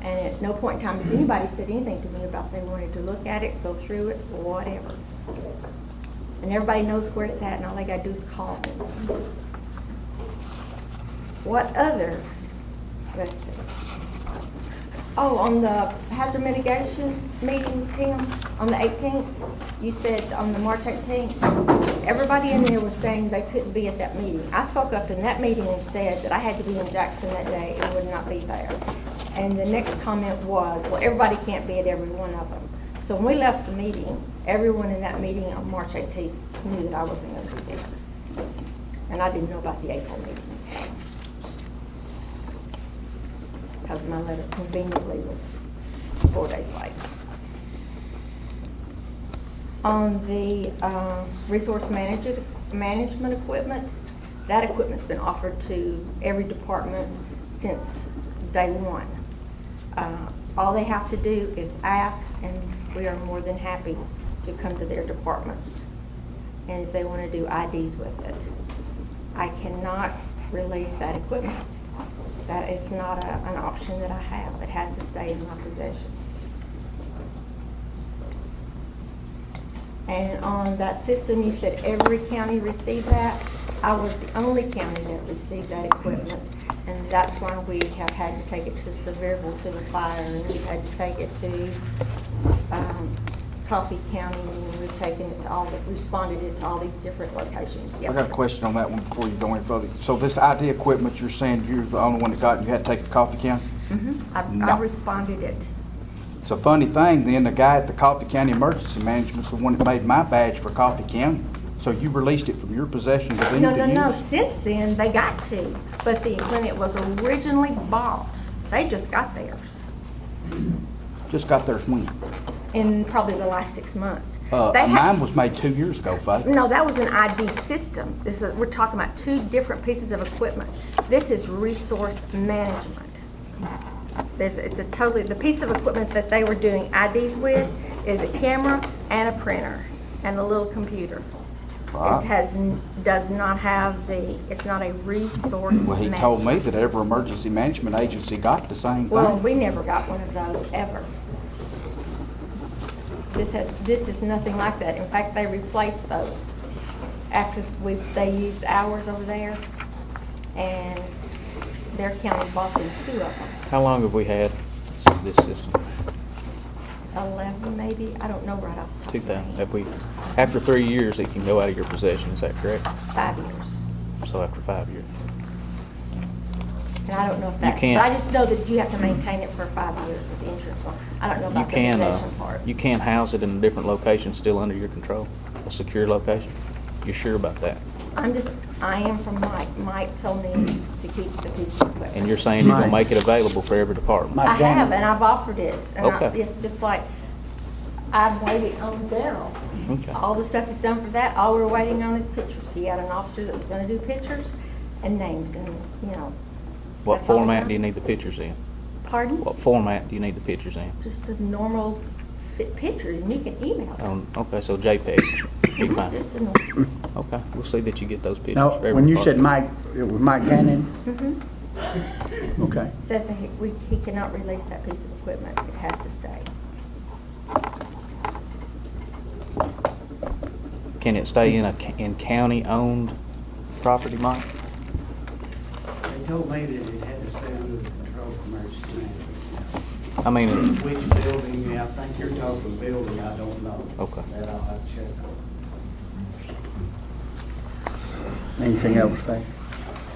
And at no point in time has anybody said anything to me about they wanted to look at it, go through it, or whatever. And everybody knows where it's at, and all they got to do is call me. What other? Let's see. Oh, on the hazard mitigation meeting, Tim, on the 18th, you said on the March 18th, everybody in there was saying they couldn't be at that meeting. I spoke up in that meeting and said that I had to be in Jackson that day and would not be there. And the next comment was, well, everybody can't be at every one of them. So when we left the meeting, everyone in that meeting on March 18th knew that I wasn't going to be there. And I didn't know about the April meeting, so. Because my letter conveniently was 4 days late. On the resource management equipment, that equipment's been offered to every department since day one. All they have to do is ask, and we are more than happy to come to their departments. And if they want to do IDs with it, I cannot release that equipment. That it's not an option that I have. It has to stay in my possession. And on that system, you said every county received that. I was the only county that received that equipment. And that's why we have had to take it to Sevierville to the fire, and we've had to take it to Coffee County, and we've taken it to responded it to all these different locations. Yes, I got sir. a question on that one before you go any further. So this ID equipment, you're saying you're the only one that got it, you had to take it to Coffee County? Mm-hmm. I've responded it. It's a funny thing, then the guy at the Coffee County Emergency Management's the one that made my badge for Coffee County. So you released it from your possession to them to use? No. Since then, they got to. But when it was originally bought, they just got theirs. Just got theirs when? in probably the last 6 months. They had- Mine was made 2 years ago, Faye. No, that was an ID system. We're talking about two different pieces of equipment. This is resource management. The piece of equipment that they were doing IDs with is a camera and a printer and a little computer. Right. Does not have it's not a resource Well, he management. told me that every emergency management agency got the same Well, thing. we never got one of those, ever. This is nothing like that. In fact, they replaced those after they used ours over there, and their county bought them 2 of them. How long have we had this system? 11 maybe, I don't know right off the top of my 2000. head. Have we? After 3 years, it can go out of your possession. Is that correct? 5 years. So after 5 years. And I don't know if that's, but can't- I just know that you have to maintain it for 5 years with the insurance one. I don't know You about the can. possession part. You can house it in a different location, still under your control, a secure location. You're sure about that? I am from Mike. Mike told me to keep the piece of equipment. And you're saying you're gonna Mike. make it available for every department? I have, and I've offered it. And Okay. it's just like, I'm waiting on Daryl. Okay. All the stuff is done for that. All we're waiting on is pictures. He had an officer that was gonna do pictures and names and, What that's all format I do you need the pictures in? Pardon? What format do you need the pictures in? Just a normal fit picture, and you can email them. Okay, so JPEG, be fine. Just a normal. Okay, we'll see that you get those pictures. Now, for every when you said department. Mike, it was Mike Hannon? Mm-hmm. Okay. Says that he cannot release that piece of equipment. It has to stay. Can it stay in county-owned property, Mike? They told me that it had to stay under the control of emergency management. I mean, Which building, I think you're talking building, I don't know. Okay. That I'll have to check on. Anything else, Faye?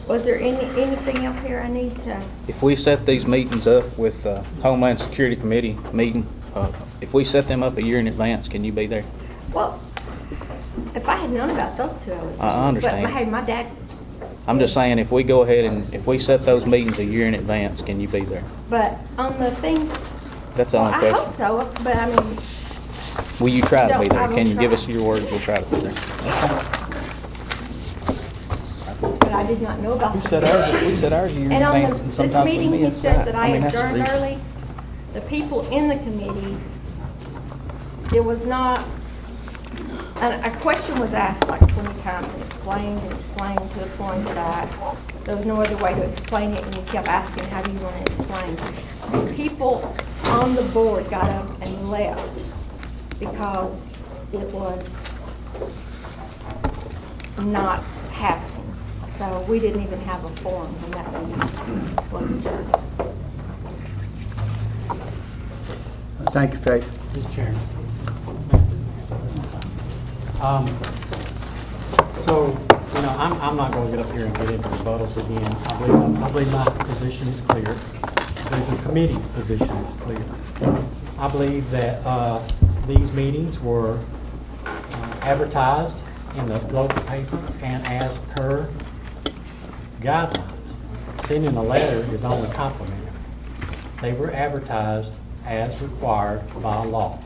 Was there anything else here I need to? if we set these meetings up with Homeland Security Committee meeting, if we set them up a year in advance, can you be there? Well, if I had known about those two, I would. I understand. But hey, my dad. I'm just saying, if we go ahead and if we set those meetings a year in advance, can you be there? But on the thing. That's the Well, only I hope question. so, but I mean, Will you try to be No, there? I will Can you give try. us your word? We'll try to be there. but I did not know about. We the set ours a year in And on advance, and this sometimes we meeting, he miss says that. that I mean, that's the adjourned reason. early. The people in the committee, it was not, a question was asked like 20 times and explained to the point that there was no other way to explain it, and you kept asking, how do you want it explained? The people on the board got up and left because it was not happening. So we didn't even have a forum when that meeting was adjourned. Thank you, Faye. Mr. Chairman. So, I'm not going to get up here and get into rebuttals again. I believe my position is clear. I believe the committee's position is clear. I believe that these meetings were advertised in the local paper and as per guidelines. Sending a letter is only complimentary. They were advertised as required by law.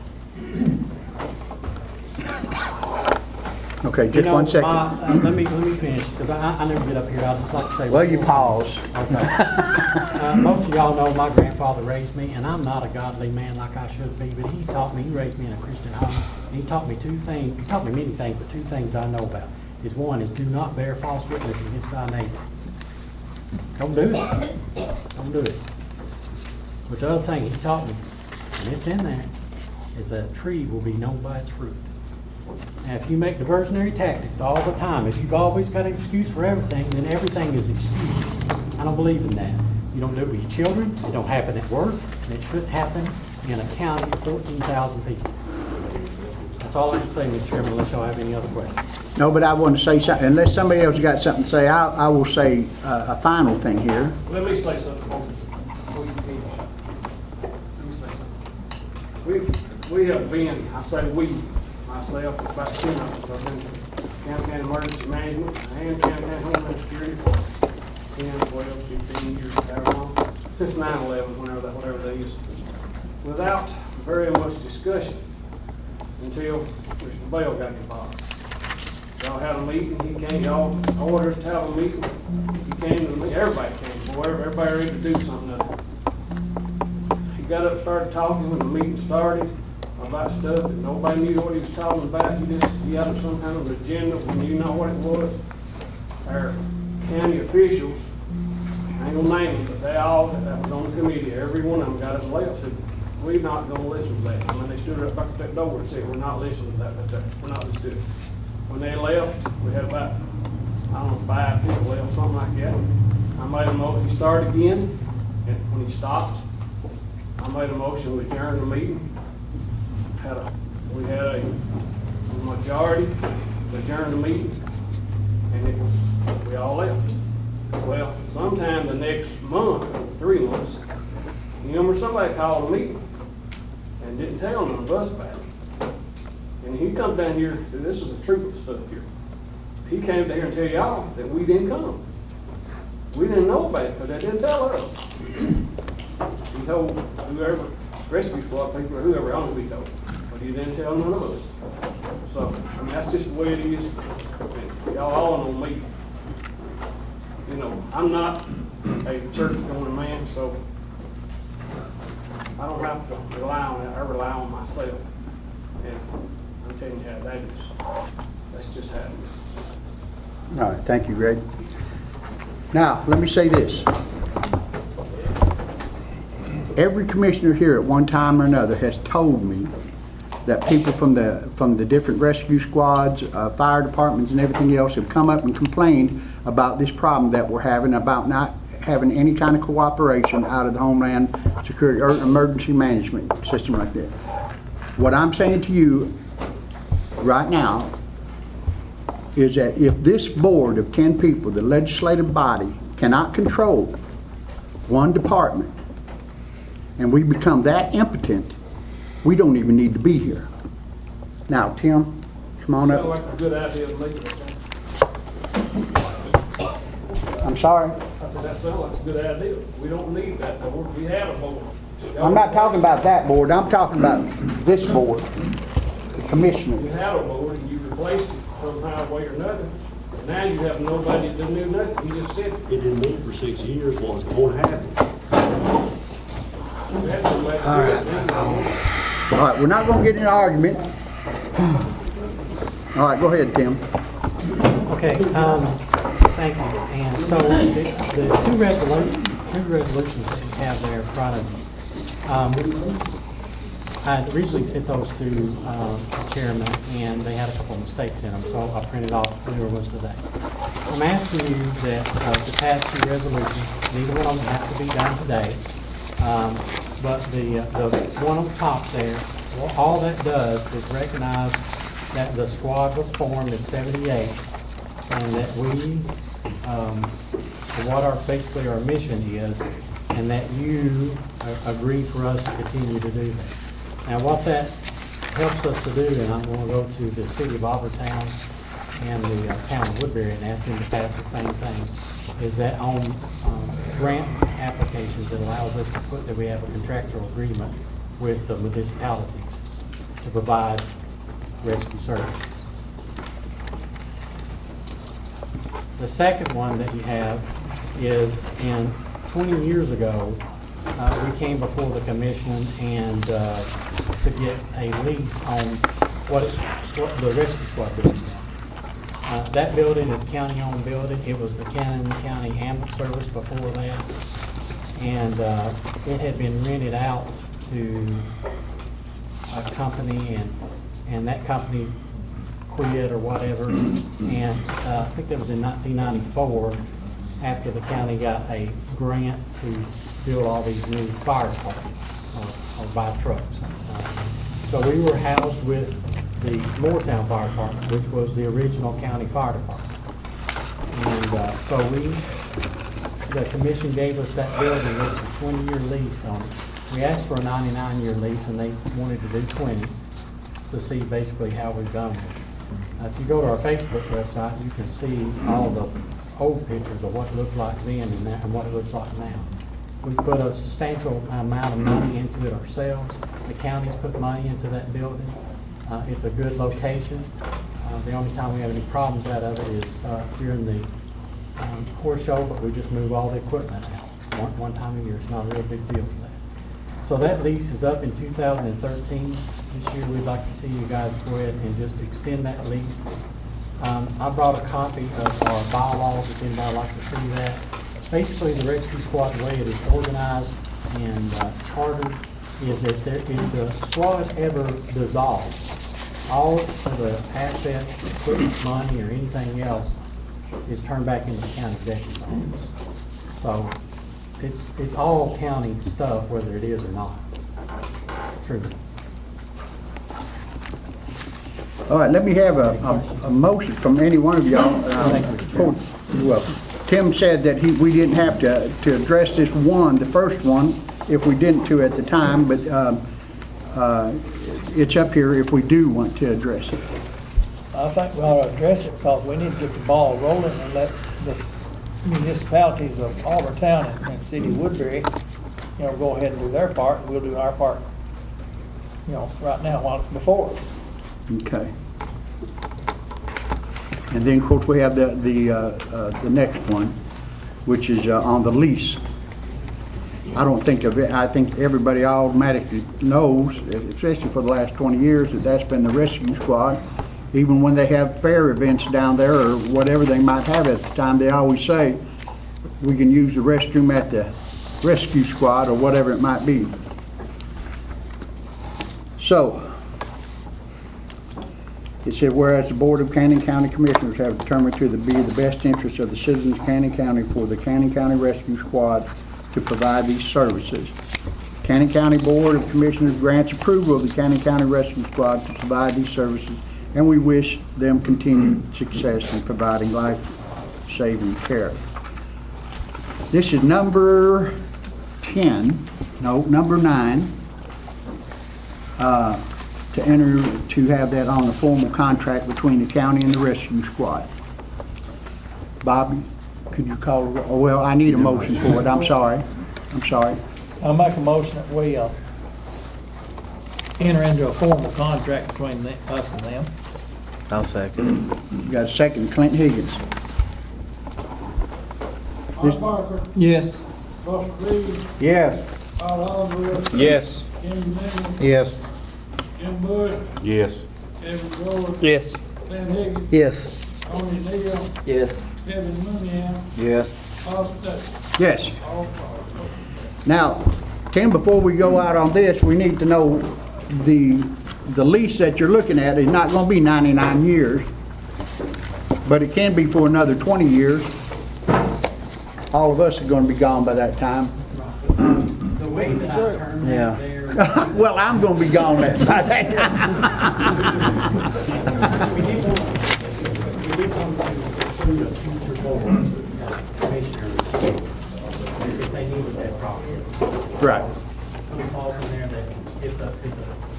Okay, just one second. Let me finish, because I never get up here. I'd just like to say. Well, you pause. Okay. Most of y'all know my grandfather raised me, and I'm not a godly man like I should be, but he raised me in a Christian home. And he taught me two things. He taught me many things, but two things I know about. One is do not bear false witness against thy neighbor. Don't do it. Don't do it. But the other thing he taught me, and it's in there, is that a tree will be known by its fruit. And if you make diversionary tactics all the time, if you've always got an excuse for everything, then everything is excused. I don't believe in that. You don't do it with your children, it don't happen at work, and it shouldn't happen in a county of 14,000 people. That's all I can say, Mr. Chairman, unless y'all have any other questions. No, but I want to say something, unless somebody else got something to say, I will say a final thing here. Let me say something before you finish. Let me say something. We have been, I say we, myself, about 10 of us, I've been County Emergency Management and County Homeland Security for 10, 12, 15 years, however long, since 9/11, whatever that is. without very much discussion until Mr. Bell got involved. Y'all had a meeting, he came, y'all ordered to have a meeting, he came to me, everybody came, boy, everybody ready to do something. He got up, started talking when the meeting started about stuff that nobody knew what he was talking about. He had some kind of agenda when you know what it was. Our county officials, I ain't gonna name them, but they all, that was on the committee, every one of them got up left, said, we're not gonna listen to that. I mean, they stood up back at that door and said, we're not listening to that, we're not listening to it. When they left, we had about, I don't know, 5 people left, something like that. I made a motion, he started again, and when he stopped, I made a motion to adjourn the meeting. We had a majority to adjourn the meeting, and we all left. Well, sometime the next month, 3 months, him or somebody called a meeting and didn't tell none of us about it. And he comes down here and said, this is the truth of stuff here. He came down here and tell y'all that we didn't come. We didn't know about it because they didn't tell us. He told whoever, rescue squad people or whoever else he told. But he didn't tell none of us. So, I mean, that's just the way it is. And y'all all know me. You know, I'm not a church-going man, so I don't have to rely on it. I rely on myself. And I'm telling you how that is. That's just how it is. All right, thank you, Greg. Now, let me say this. Every commissioner here at one time or another has told me that people from the different rescue squads, fire departments and everything else have come up and complained about this problem that we're having, about not having any kind of cooperation out of the Homeland Security or emergency management system like that. What I'm saying to you right now is that if this board of 10 people, the legislative body, cannot control one department and we become that impotent, we don't even need to be here. Now, Tim, come on up. Sounds like a good idea to make it. I'm sorry? I said, that sounds like a good idea. We don't need that board. We have a board. I'm not talking about that board. I'm talking about this board, the commissioner. You had a board and you replaced it somehow, way or another. And now you have nobody to do nothing. You just said It didn't meet for 6 years. What was going to happen? All right, we're not going to get in an argument. All right, go ahead, Tim. Okay, thank you. And so the two resolutions that you have there in front of you, I originally sent those to the chairman, and they had a couple of mistakes in them, so I printed off the newer ones today. I'm asking you that to pass two resolutions, neither one of them have to be done today, but the one on top there, all that does is recognize that the squad was formed in '78, and that we, what our basically our mission is, and that you agree for us to continue to do that. Now, what that helps us to do, and I'm going to go to the city of Albertown and the town of Woodbury and ask them to pass the same thing, is that on grant applications, it allows us to put that we have a contractual agreement with the municipalities to provide rescue services. The second one that you have is in 20 years ago, we came before the commission and to get a lease on what the rescue squad building is. That building is county-owned building. It was the Cannon County Ambulance Service before that, and it had been rented out to a company, and that company quit or whatever. And I think that was in 1994, after the county got a grant to build all these new fire departments or buy trucks. So we were housed with the Moortown Fire Department, which was the original county fire department. And so the commission gave us that building. It's a 20-year lease on it. We asked for a 99-year lease, and they wanted to do 20 to see basically how we've done it. If you go to our Facebook website, you can see all the old pictures of what it looked like then and what it looks like now. We put a substantial amount of money into it ourselves. The county's put money into that building. It's a good location. The only time we have any problems out of it is during the horse show, but we just move all the equipment out one time a year. It's not a real big deal for that. So that lease is up in 2013. This year, we'd like to see you guys go ahead and just extend that lease. I brought a copy of our bylaws if anybody would like to see that. Basically, the rescue squad, the way it is organized and chartered, is that if the squad ever dissolves, all of the assets, equipment, money, or anything else is turned back into the county executive's office. So it's all county stuff, whether it is or not. True. All right, let me have a motion from any one of y'all. Well, Tim said that we didn't have to address this one, the first one, if we didn't to at the time, but it's up here if we do want to address it. I think we ought to address it because we need to get the ball rolling and let the municipalities of Auburn and City of Woodbury, go ahead and do their part, and we'll do our part, right now while it's before us. Okay. And then, of course, we have the next one, which is on the lease. I don't think of it. I think everybody automatically knows, especially for the last 20 years, that that's been the rescue squad. Even when they have fair events down there or whatever they might have at the time, they always say we can use the restroom at the rescue squad or whatever it might be. So, it said, whereas the Board of Cannon County Commissioners have determined to be the best interest of the citizens of Cannon County for the Cannon County Rescue Squad to provide these services. Cannon County Board of Commissioners grants approval of the Cannon County Rescue Squad to provide these services, and we wish them continued success in providing life-saving care. This is number 9. To have that on a formal contract between the county and the rescue squad. Bobby, could you call, well, I need a motion for it, I'm sorry. I'll make a motion that we enter into a formal contract between us and them. I'll second. You got a second, Clint Higgins. Art Barker. Yes. Buster Reed. Yes. Paul Hollenwood. Yes. Kenny Mingle. Yes. Jim Bush. Yes. Kevin Ward. Yes. Clint Higgins. Yes. Tony Neal. Yes. Kevin Mooneyham. Yes. Bob Stuckey. Yes. All five. Now, Tim, before we go out on this, we need to know the lease that you're looking at is not going to be 99 years, but it can be for another 20 years. All of us are going to be gone by that time. The way that I turned that there. Well, I'm going to be gone by that time. We did want to include a future board commissioners if they needed that property. Right. Put a clause in there that if the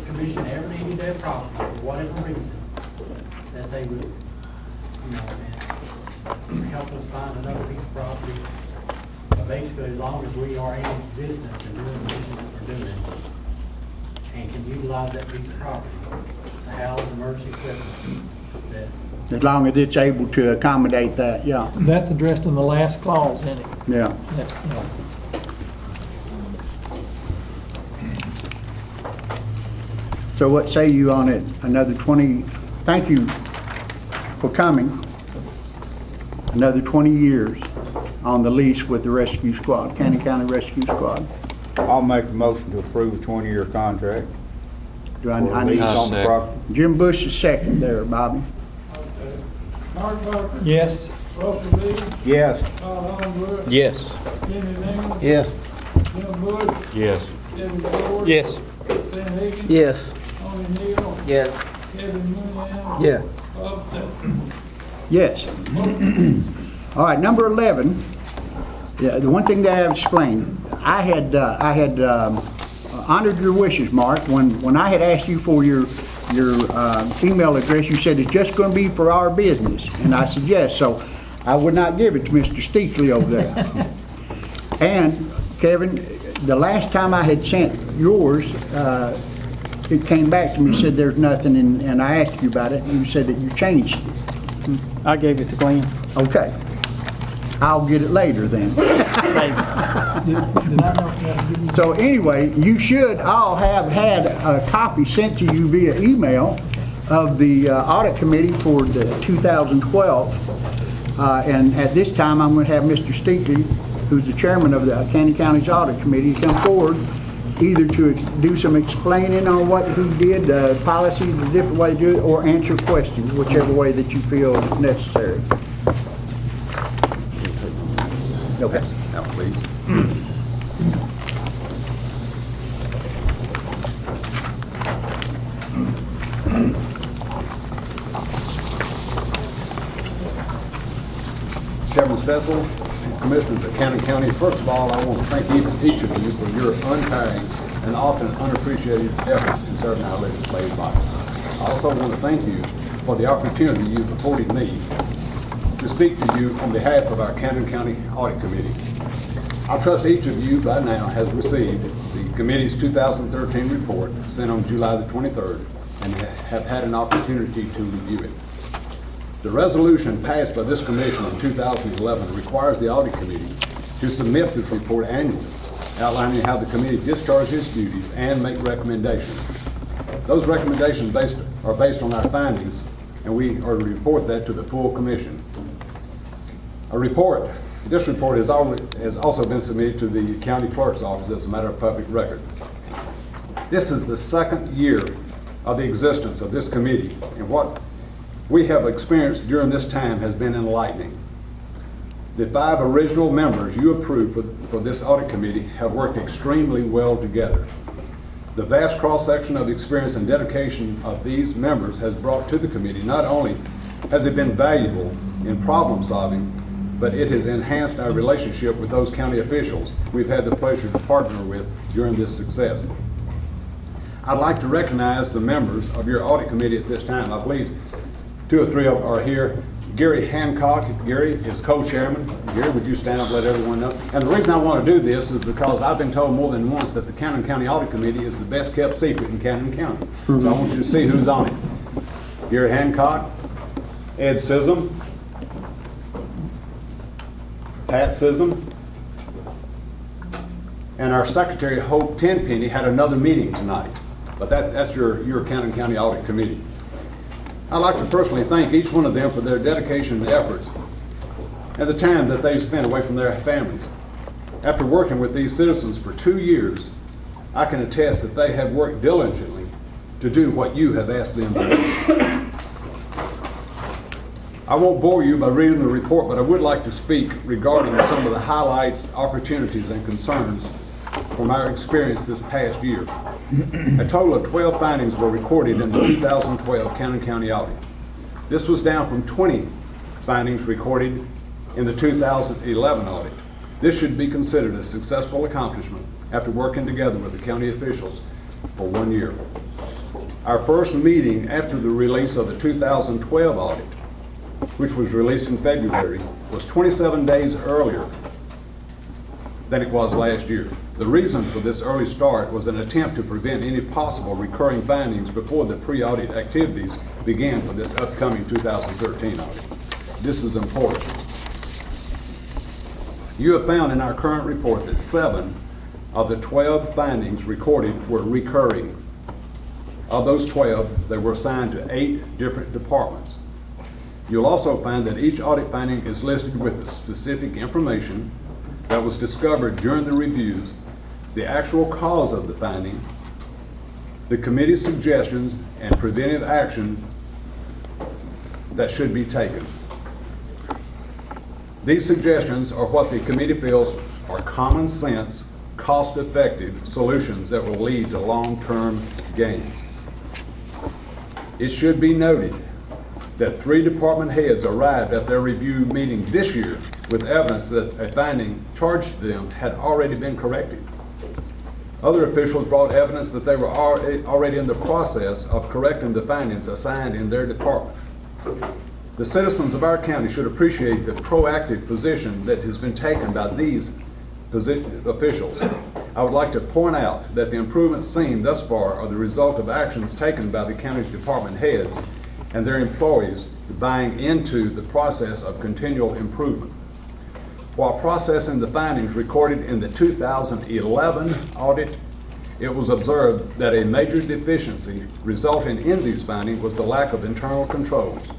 commission ever needed that property, for whatever reason, that they would, and help us find another piece of property. But basically, as long as we are in existence and doing the mission that we're doing, and can utilize that piece of property, the house, emergency equipment, that. As long as it's able to accommodate that, yeah. That's addressed in the last clause in it. Yeah. So what say you on it? Another 20, thank you for coming. Another 20 years on the lease with the rescue squad, Cannon County Rescue Squad. I'll make a motion to approve a 20-year contract. Do I need on the property. Jim Bush is second there, Bobby. Art Barker. Yes. Buster Reed. Yes. Paul Hollenwood. Yes. Kenny Mingle. Yes. Jim Bush. Yes. Kevin Ward. Yes. Clint Higgins. Yes. Tony Neal. Yes. Kevin Mooneyham. Yeah. Bob Stuckey. Yes. All right, number 11. Yeah, the one thing that I have explained, I had honored your wishes, Mark. When I had asked you for your email address, you said it's just going to be for our business, and I said yes. So I would not give it to Mr. Steakley over there. And Kevin, the last time I had sent yours, it came back to me, said there's nothing, and I asked you about it, and you said that you changed it. I gave it to Glenn. Okay. I'll get it later then. So anyway, you should all have had a copy sent to you via email of the audit committee for the 2012. And at this time, I'm going to have Mr. Steakley, who's the chairman of the Canyon County's audit committee, come forward either to do some explaining on what he did, policies, the different way to do it, or answer questions, whichever way that you feel is necessary. Okay. Now, please. Chairman Stessel, Commissioners of Cannon County, first of all, I want to thank each of you for your untiring and often unappreciated efforts in serving our legislative body. I also want to thank you for the opportunity you've afforded me to speak to you on behalf of our Cannon County Audit Committee. I trust each of you by now has received the committee's 2013 report sent on July the 23rd and have had an opportunity to review it. The resolution passed by this commission in 2011 requires the audit committee to submit this report annually, outlining how the committee discharges its duties and make recommendations. Those recommendations are based on our findings, and we are to report that to the full commission. This report has also been submitted to the county clerk's office as a matter of public record. This is the second year of the existence of this committee, and what we have experienced during this time has been enlightening. The 5 original members you approved for this audit committee have worked extremely well together. The vast cross-section of experience and dedication of these members has brought to the committee not only has it been valuable in problem solving, but it has enhanced our relationship with those county officials we've had the pleasure to partner with during this success. I'd like to recognize the members of your audit committee at this time. I believe 2 or 3 of them are here. Gary Hancock. Gary is co-chairman. Gary, would you stand up and let everyone know? And the reason I want to do this is because I've been told more than once that the Cannon County Audit Committee is the best kept secret in Cannon County. So I want you to see who's on it. Gary Hancock, Ed Sissom, Pat Sissom, and our secretary, Hope Tenpenny, had another meeting tonight. But that's your Cannon County Audit Committee. I'd like to personally thank each one of them for their dedication and efforts and the time that they've spent away from their families. After working with these citizens for 2 years, I can attest that they have worked diligently to do what you have asked them to do. I won't bore you by reading the report, but I would like to speak regarding some of the highlights, opportunities, and concerns from our experience this past year. A total of 12 findings were recorded in the 2012 Cannon County audit. This was down from 20 findings recorded in the 2011 audit. This should be considered a successful accomplishment after working together with the county officials for 1 year. Our first meeting after the release of the 2012 audit, which was released in February, was 27 days earlier than it was last year. The reason for this early start was an attempt to prevent any possible recurring findings before the pre-audit activities began for this upcoming 2013 audit. This is important. You have found in our current report that 7 of the 12 findings recorded were recurring. Of those 12, they were assigned to 8 different departments. You'll also find that each audit finding is listed with the specific information that was discovered during the reviews, the actual cause of the finding, the committee's suggestions, and preventive action that should be taken. These suggestions are what the committee feels are common sense, cost-effective solutions that will lead to long-term gains. It should be noted that 3 department heads arrived at their review meeting this year with evidence that a finding charged to them had already been corrected. Other officials brought evidence that they were already in the process of correcting the findings assigned in their department. The citizens of our county should appreciate the proactive position that has been taken by these officials, I would like to point out that the improvements seen thus far are the result of actions taken by the county's department heads and their employees buying into the process of continual improvement. While processing the findings recorded in the 2011 audit, it was observed that a major deficiency resulting in these findings was the lack of internal controls,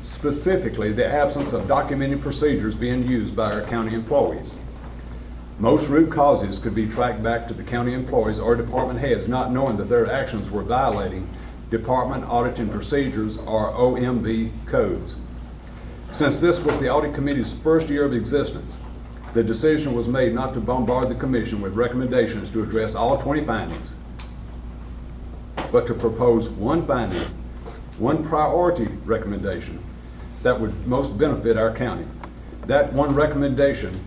specifically the absence of documented procedures being used by our county employees. Most root causes could be tracked back to the county employees or department heads not knowing that their actions were violating Department Auditing Procedures or OMB codes. Since this was the Audit Committee's first year of existence, the decision was made not to bombard the Commission with recommendations to address all 20 findings, but to propose one finding, one priority recommendation that would most benefit our county. That one recommendation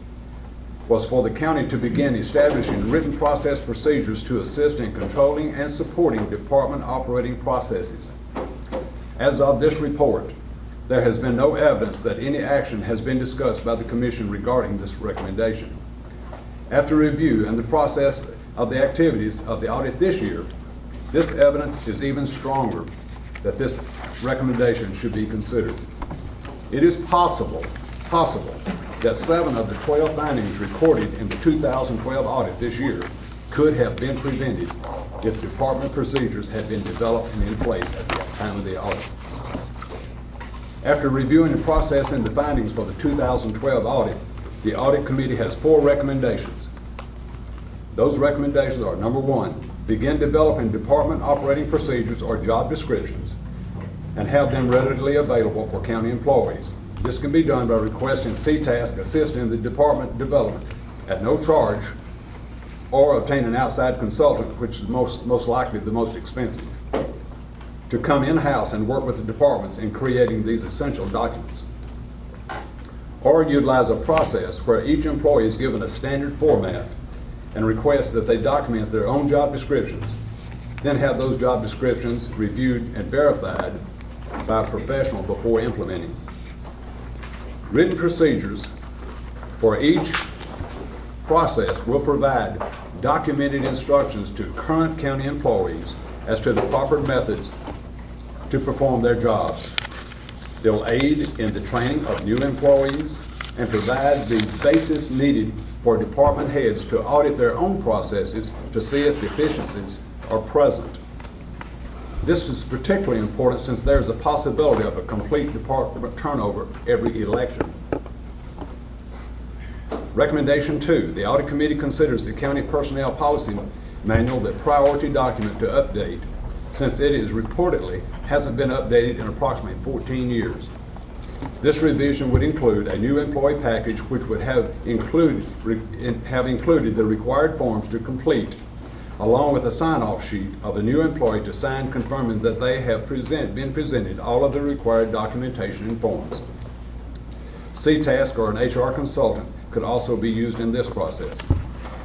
was for the county to begin establishing written process procedures to assist in controlling and supporting department operating processes. As of this report, there has been no evidence that any action has been discussed by the Commission regarding this recommendation. After review and the process of the activities of the audit this year, this evidence is even stronger that this recommendation should be considered. It is possible that 7 of the 12 findings recorded in the 2012 audit this year could have been prevented if department procedures had been developed and in place at the time of the audit. After reviewing and processing the findings for the 2012 audit, the Audit Committee has 4 recommendations. Those recommendations are: number 1, begin developing department operating procedures or job descriptions and have them readily available for county employees. This can be done by requesting CTASC assist in the department development at no charge, or obtain an outside consultant, which is most likely the most expensive, to come in-house and work with the departments in creating these essential documents. Or utilize a process where each employee is given a standard format and requests that they document their own job descriptions, then have those job descriptions reviewed and verified by a professional before implementing. Written procedures for each process will provide documented instructions to current county employees as to the proper methods to perform their jobs. They'll aid in the training of new employees and provide the basis needed for department heads to audit their own processes to see if deficiencies are present. This is particularly important since there's a possibility of a complete department turnover every election. Recommendation 2, the Audit Committee considers the County Personnel Policy Manual the priority document to update, since it is reportedly hasn't been updated in approximately 14 years. This revision would include a new employee package which would have included the required forms to complete, along with a sign-off sheet of a new employee to sign confirming that they have been presented all of the required documentation and forms. CTASC or an HR consultant could also be used in this process.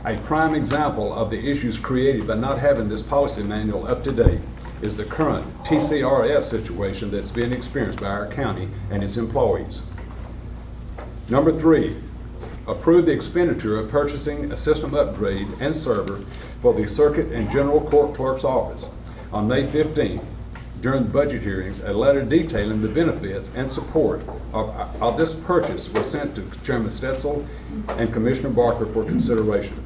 A prime example of the issues created by not having this policy manual up to date is the current TCRF situation that's being experienced by our county and its employees. Number 3, approve the expenditure of purchasing a system upgrade and server for the Circuit and General Court Clerk's Office. On May 15th, during the budget hearings, a letter detailing the benefits and support of this purchase was sent to Chairman Stetzel and Commissioner Barker for consideration.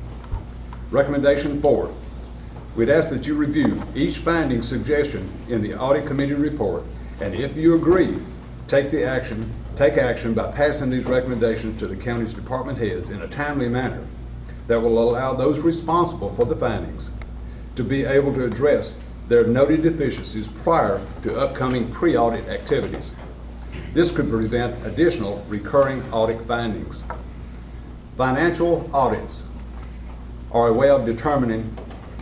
Recommendation 4, we'd ask that you review each finding suggestion in the Audit Committee report, and if you agree, take action by passing these recommendations to the county's department heads in a timely manner that will allow those responsible for the findings to be able to address their noted deficiencies prior to upcoming pre-audit activities. This could prevent additional recurring audit findings. Financial audits are a way of determining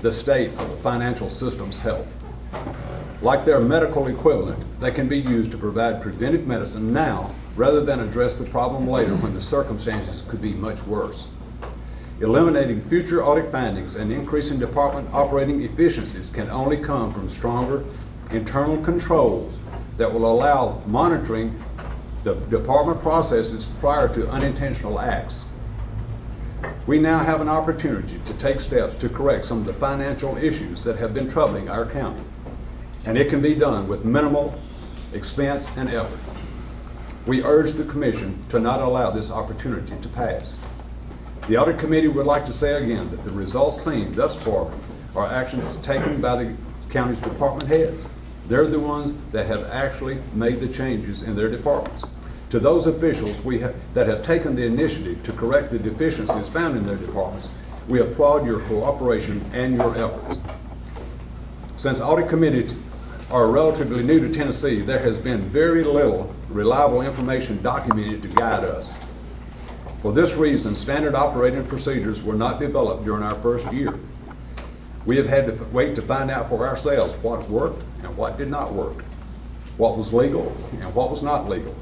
the state of a financial system's health. Like their medical equivalent, they can be used to provide preventive medicine now rather than address the problem later when the circumstances could be much worse. Eliminating future audit findings and increasing department operating efficiencies can only come from stronger internal controls that will allow monitoring the department processes prior to unintentional acts. We now have an opportunity to take steps to correct some of the financial issues that have been troubling our county. And it can be done with minimal expense and effort. We urge the Commission to not allow this opportunity to pass. The Audit Committee would like to say again that the results seen thus far are actions taken by the county's department heads. They're the ones that have actually made the changes in their departments. To those officials that have taken the initiative to correct the deficiencies found in their departments, we applaud your cooperation and your efforts. Since audit committees are relatively new to Tennessee, there has been very little reliable information documented to guide us. For this reason, standard operating procedures were not developed during our first year. We have had to wait to find out for ourselves what worked and what did not work, what was legal and what was not legal.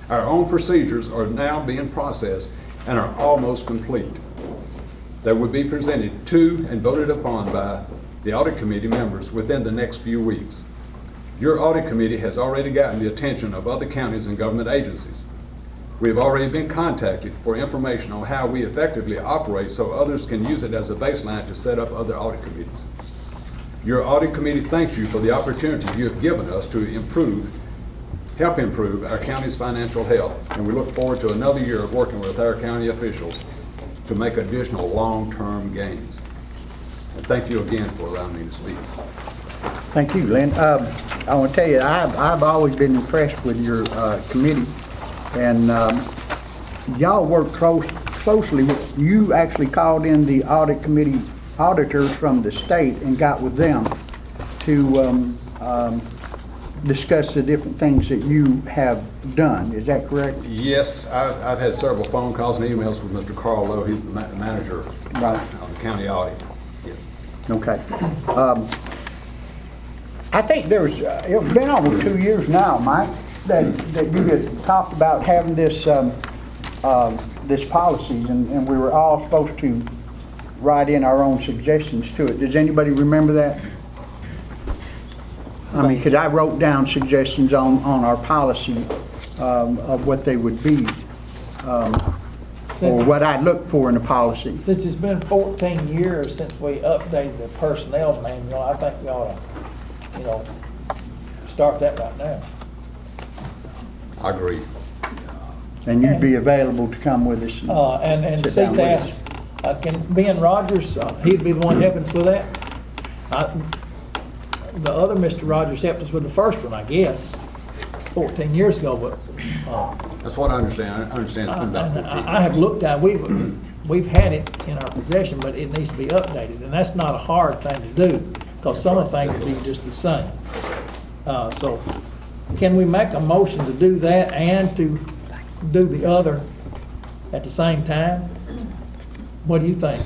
Our own procedures are now being processed and are almost complete. They will be presented to and voted upon by the audit committee members within the next few weeks. Your audit committee has already gotten the attention of other counties and government agencies. We have already been contacted for information on how we effectively operate so others can use it as a baseline to set up other audit committees. Your audit committee thanks you for the opportunity you have given us to help improve our county's financial health, and we look forward to another year of working with our county officials to make additional long-term gains. And thank you again for allowing me to speak. Thank you, Lynn. I want to tell you, I've always been impressed with your committee, and y'all work closely. You actually called in the audit committee auditors from the state and got with them to discuss the different things that you have done. Is that correct? Yes, I've had several phone calls and emails with Mr. Carl Lowe. He's the manager of the county audit. Yes. Okay. I think it's been over 2 years now, Mike, that you had talked about having this policies, and we were all supposed to write in our own suggestions to it. Does anybody remember that? I mean, because I wrote down suggestions on our policy of what they would be, or what I'd look for in a policy. Since it's been 14 years since we updated the personnel manual, I think we ought to, start that right now. I agree. And you'd be available to come with us. And CTAS, can Ben Rogers, he'd be the one helping us with that. The other Mr. Rogers helped us with the first one, I guess, 14 years ago, but. That's what I understand. I understand it's been about 14 years. I have looked at it. We've had it in our possession, but it needs to be updated, and that's not a hard thing to do, because some of the things will be just the same. So can we make a motion to do that and to do the other at the same time? What do you think,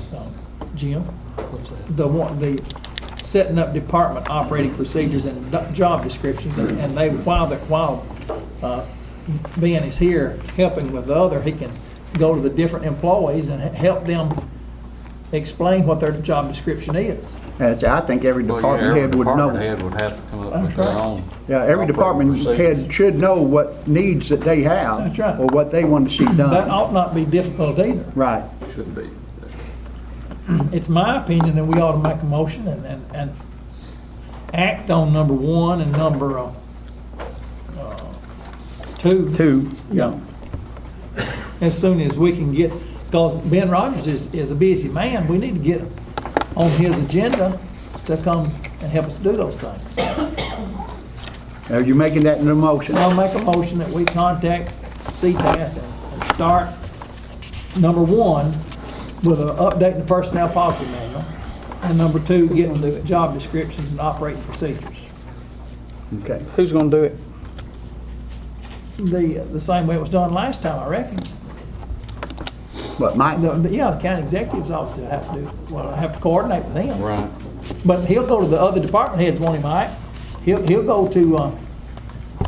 Jim? What's that? The setting up department operating procedures and job descriptions, and they, while Ben is here helping with the other, he can go to the different employees and help them explain what their job description is. I think every department head would know. Department head would have to come up with their own. Yeah, every department head should know what needs that they have. That's right. Or what they want to see done. That ought not be difficult either. Right. Shouldn't be. It's my opinion that we ought to make a motion and act on number 1 and number 2. 2, yeah. As soon as we can get, because Ben Rogers is a busy man, we need to get on his agenda to come and help us do those things. Are you making that in a motion? I'll make a motion that we contact CTAS and start number 1 with updating the personnel policy manual, and number 2, getting the job descriptions and operating procedures. Okay. Who's going to do it? The same way it was done last time, I reckon. What, Mike? Yeah, the county executives obviously have to do, well, I have to coordinate with him. Right. But he'll go to the other department heads, won't he, Mike? He'll go to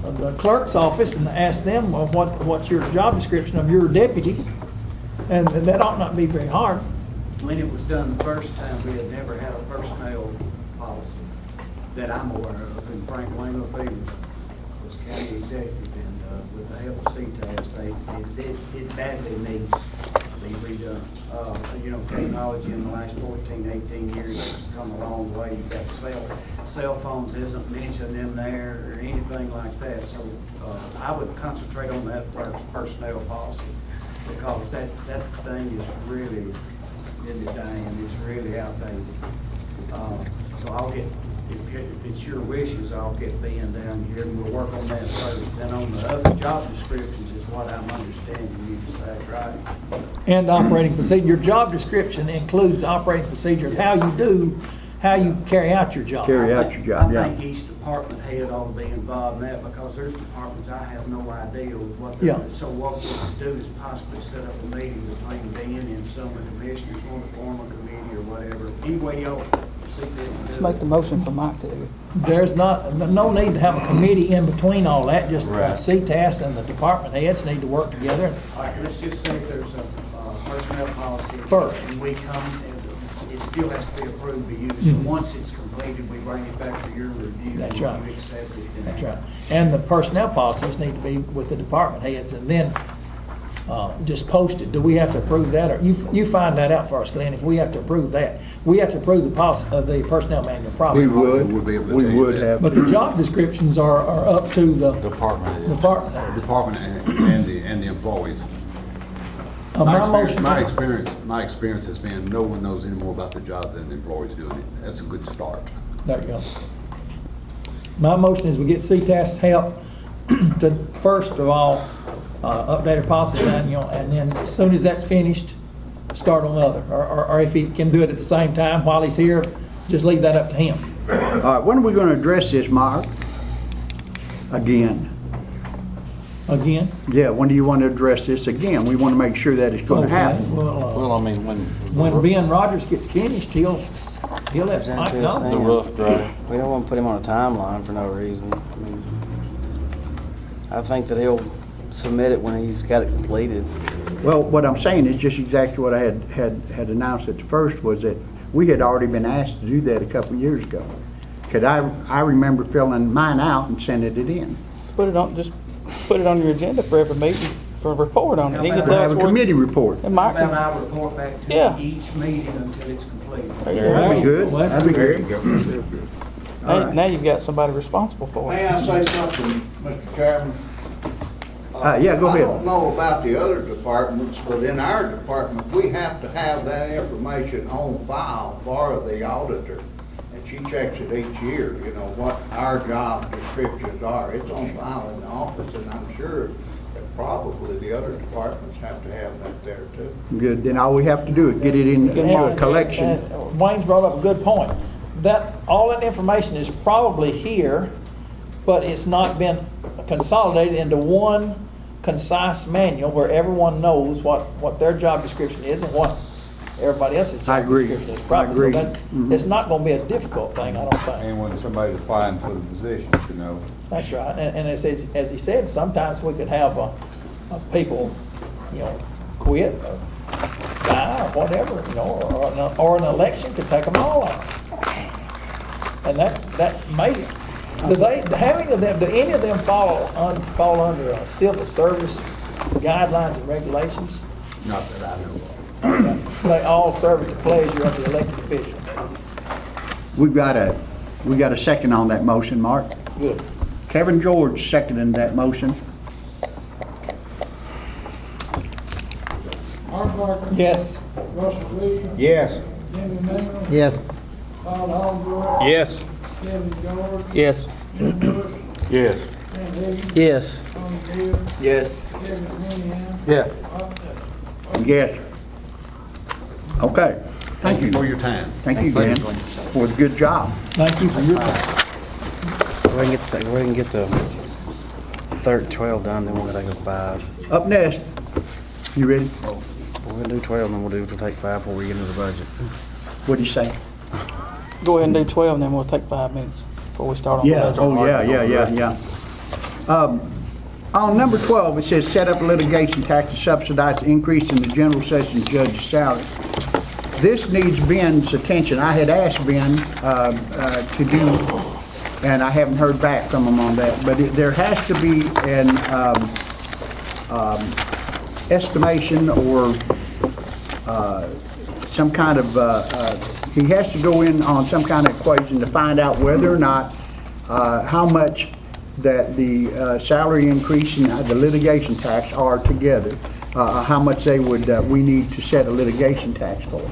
the clerk's office and ask them, well, what's your job description of your deputy? And that ought not be very hard. When it was done the first time, we had never had a personnel policy that I'm aware of, and Frank Langlo Peters was county executive, and with the help of CTAS, it badly needs to be be redone. You know, technology in the last 14, 18 years has come a long way. You've got cell phones isn't mentioned in there or anything like that. So I would concentrate on that first, personnel policy, because that thing is really in the dying, it's really outdated. So I'll get, if it's your wishes, I'll get Ben down here and we'll work on that first. Then on the other job descriptions is what I'm understanding you to say, right? And operating procedure. Your job description includes operating procedures, how you carry out your job. Carry out your job, I yeah. think each department head ought to be involved in that, because there's departments I have no idea what Yeah. they're, so what we could do is possibly set up a meeting between Ben and some of the commissioners on the form of committee or whatever. Anyway, y'all see fit to do Let's it. make the motion for Mike to do it. There's no need to have a committee in between all that, just CTAS and the department heads need to work together. All right, let's just say there's a personnel policy. First. And we come, and it still has to be approved by you. So once it's completed, we bring it back for your review. That's and right. You accept it. and- That's right. And the personnel policies need to be with the department heads and then just posted. Do we have to approve that? Or you find that out for us, Glenn, if we have to approve that. We have to approve the policy, the personnel manual probably. We'll be able to tell you that. have. But the job descriptions are up to the Department heads. department heads. Department and the employees. My experience has been, no one knows any more about the job than the employees doing it. That's a good start. There you go. My motion is we get CTAS help to, first of all, update our policy manual, and then as soon as that's finished, start on the other. Or if he can do it at the same time while he's here, just leave that up to him. All right, when are we going to address this, Mark? Again? Again? Yeah, when do you want to address this again? We want to make sure that it's going to Okay, happen. Well, I mean, When Ben Rogers gets finished, he'll let Mike know. the rough draft. We don't want to put him on a timeline for no reason. I mean, I think that he'll submit it when he's got it completed. Well, what I'm saying is just exactly what I had announced at the first, was that we had already been asked to do that a couple of years ago. Because I remember filling mine out and sending it in. Just put it on your agenda for every meeting, for a report on it. He can We'll tell have us a where- committee report. And Mike How can- about I report back to Yeah. each meeting until it's completed? That'd be good. Well, that's That'd be good. good. All right. Now you've got somebody responsible for May it. I say something, Mr. Chairman? Yeah, go ahead. I don't know about the other departments, but in our department, we have to have that information on file for the auditor. And she checks it each year, you know, what our job descriptions are. It's on file in the office, and I'm sure that probably the other departments have to have that there too. Good, then all we have to do is get it into a collection. And Wayne's brought up a good point. All that information is probably here, but it's not been consolidated into one concise manual where everyone knows what their job description is and what everybody else's I job agree. description is. Probably. I agree. So it's not gonna be a difficult thing, I don't think. And when somebody's applying for the positions, you know. That's right. And as he said, sometimes we could have people, you know, quit or die or whatever, you know, or an election could take them all out. And that may, do any of them fall under civil service guidelines and regulations? Not that I know of. They all serve at the pleasure of the elected official. We got a second on that motion, Mark. Good. Kevin George seconding that motion. Art Barker. Yes. Russell Williams. Yes. Jimmy Miller. Yes. Todd Alger. Yes. Kevin George. Yes. Jim Bush. Yes. Sam Higgins. Yes. Tommy Gill. Yes. Kevin Cunningham. Yeah. Bob Dale. Yes. Okay. Thank you. For your time. Thank you, Dan, for the good job. Thank you for your time. We can get the 12 done, then we'll take a 5. Up next, you ready? We'll do 12, then we'll take 5 before we get into the budget. What'd you say? Go ahead and do 12, and then we'll take 5 minutes before we start on the Yeah, budget. oh, yeah. On number 12, it says, set up litigation tax to subsidize the increase in the general session judge's salary. This needs Ben's attention. I had asked Ben to do, and I haven't heard back from him on that, but there has to be an estimation or some kind of, he has to go in on some kind of equation to find out whether or not, how much that the salary increase and the litigation tax are together, how much they would, we need to set a litigation tax for.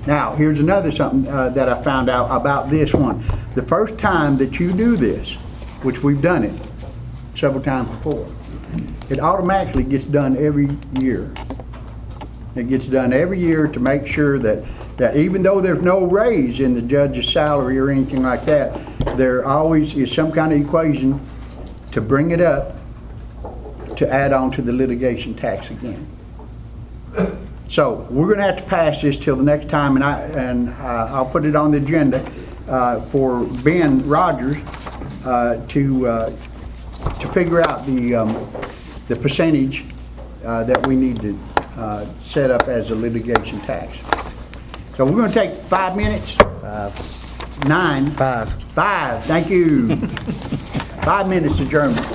Now, here's another something that I found out about this one. The first time that you do this, which we've done it several times before, it automatically gets done every year. It gets done every year to make sure that even though there's no raise in the judge's salary or anything like that, there always is some kind of equation to bring it up to add on to the litigation tax again. So we're going to have to pass this till the next time, and I'll put it on the agenda for Ben Rogers to figure out the percentage that we need to set up as a litigation tax. So we're going to take 5 minutes. 9. 5. Thank you. 5 minutes adjournment.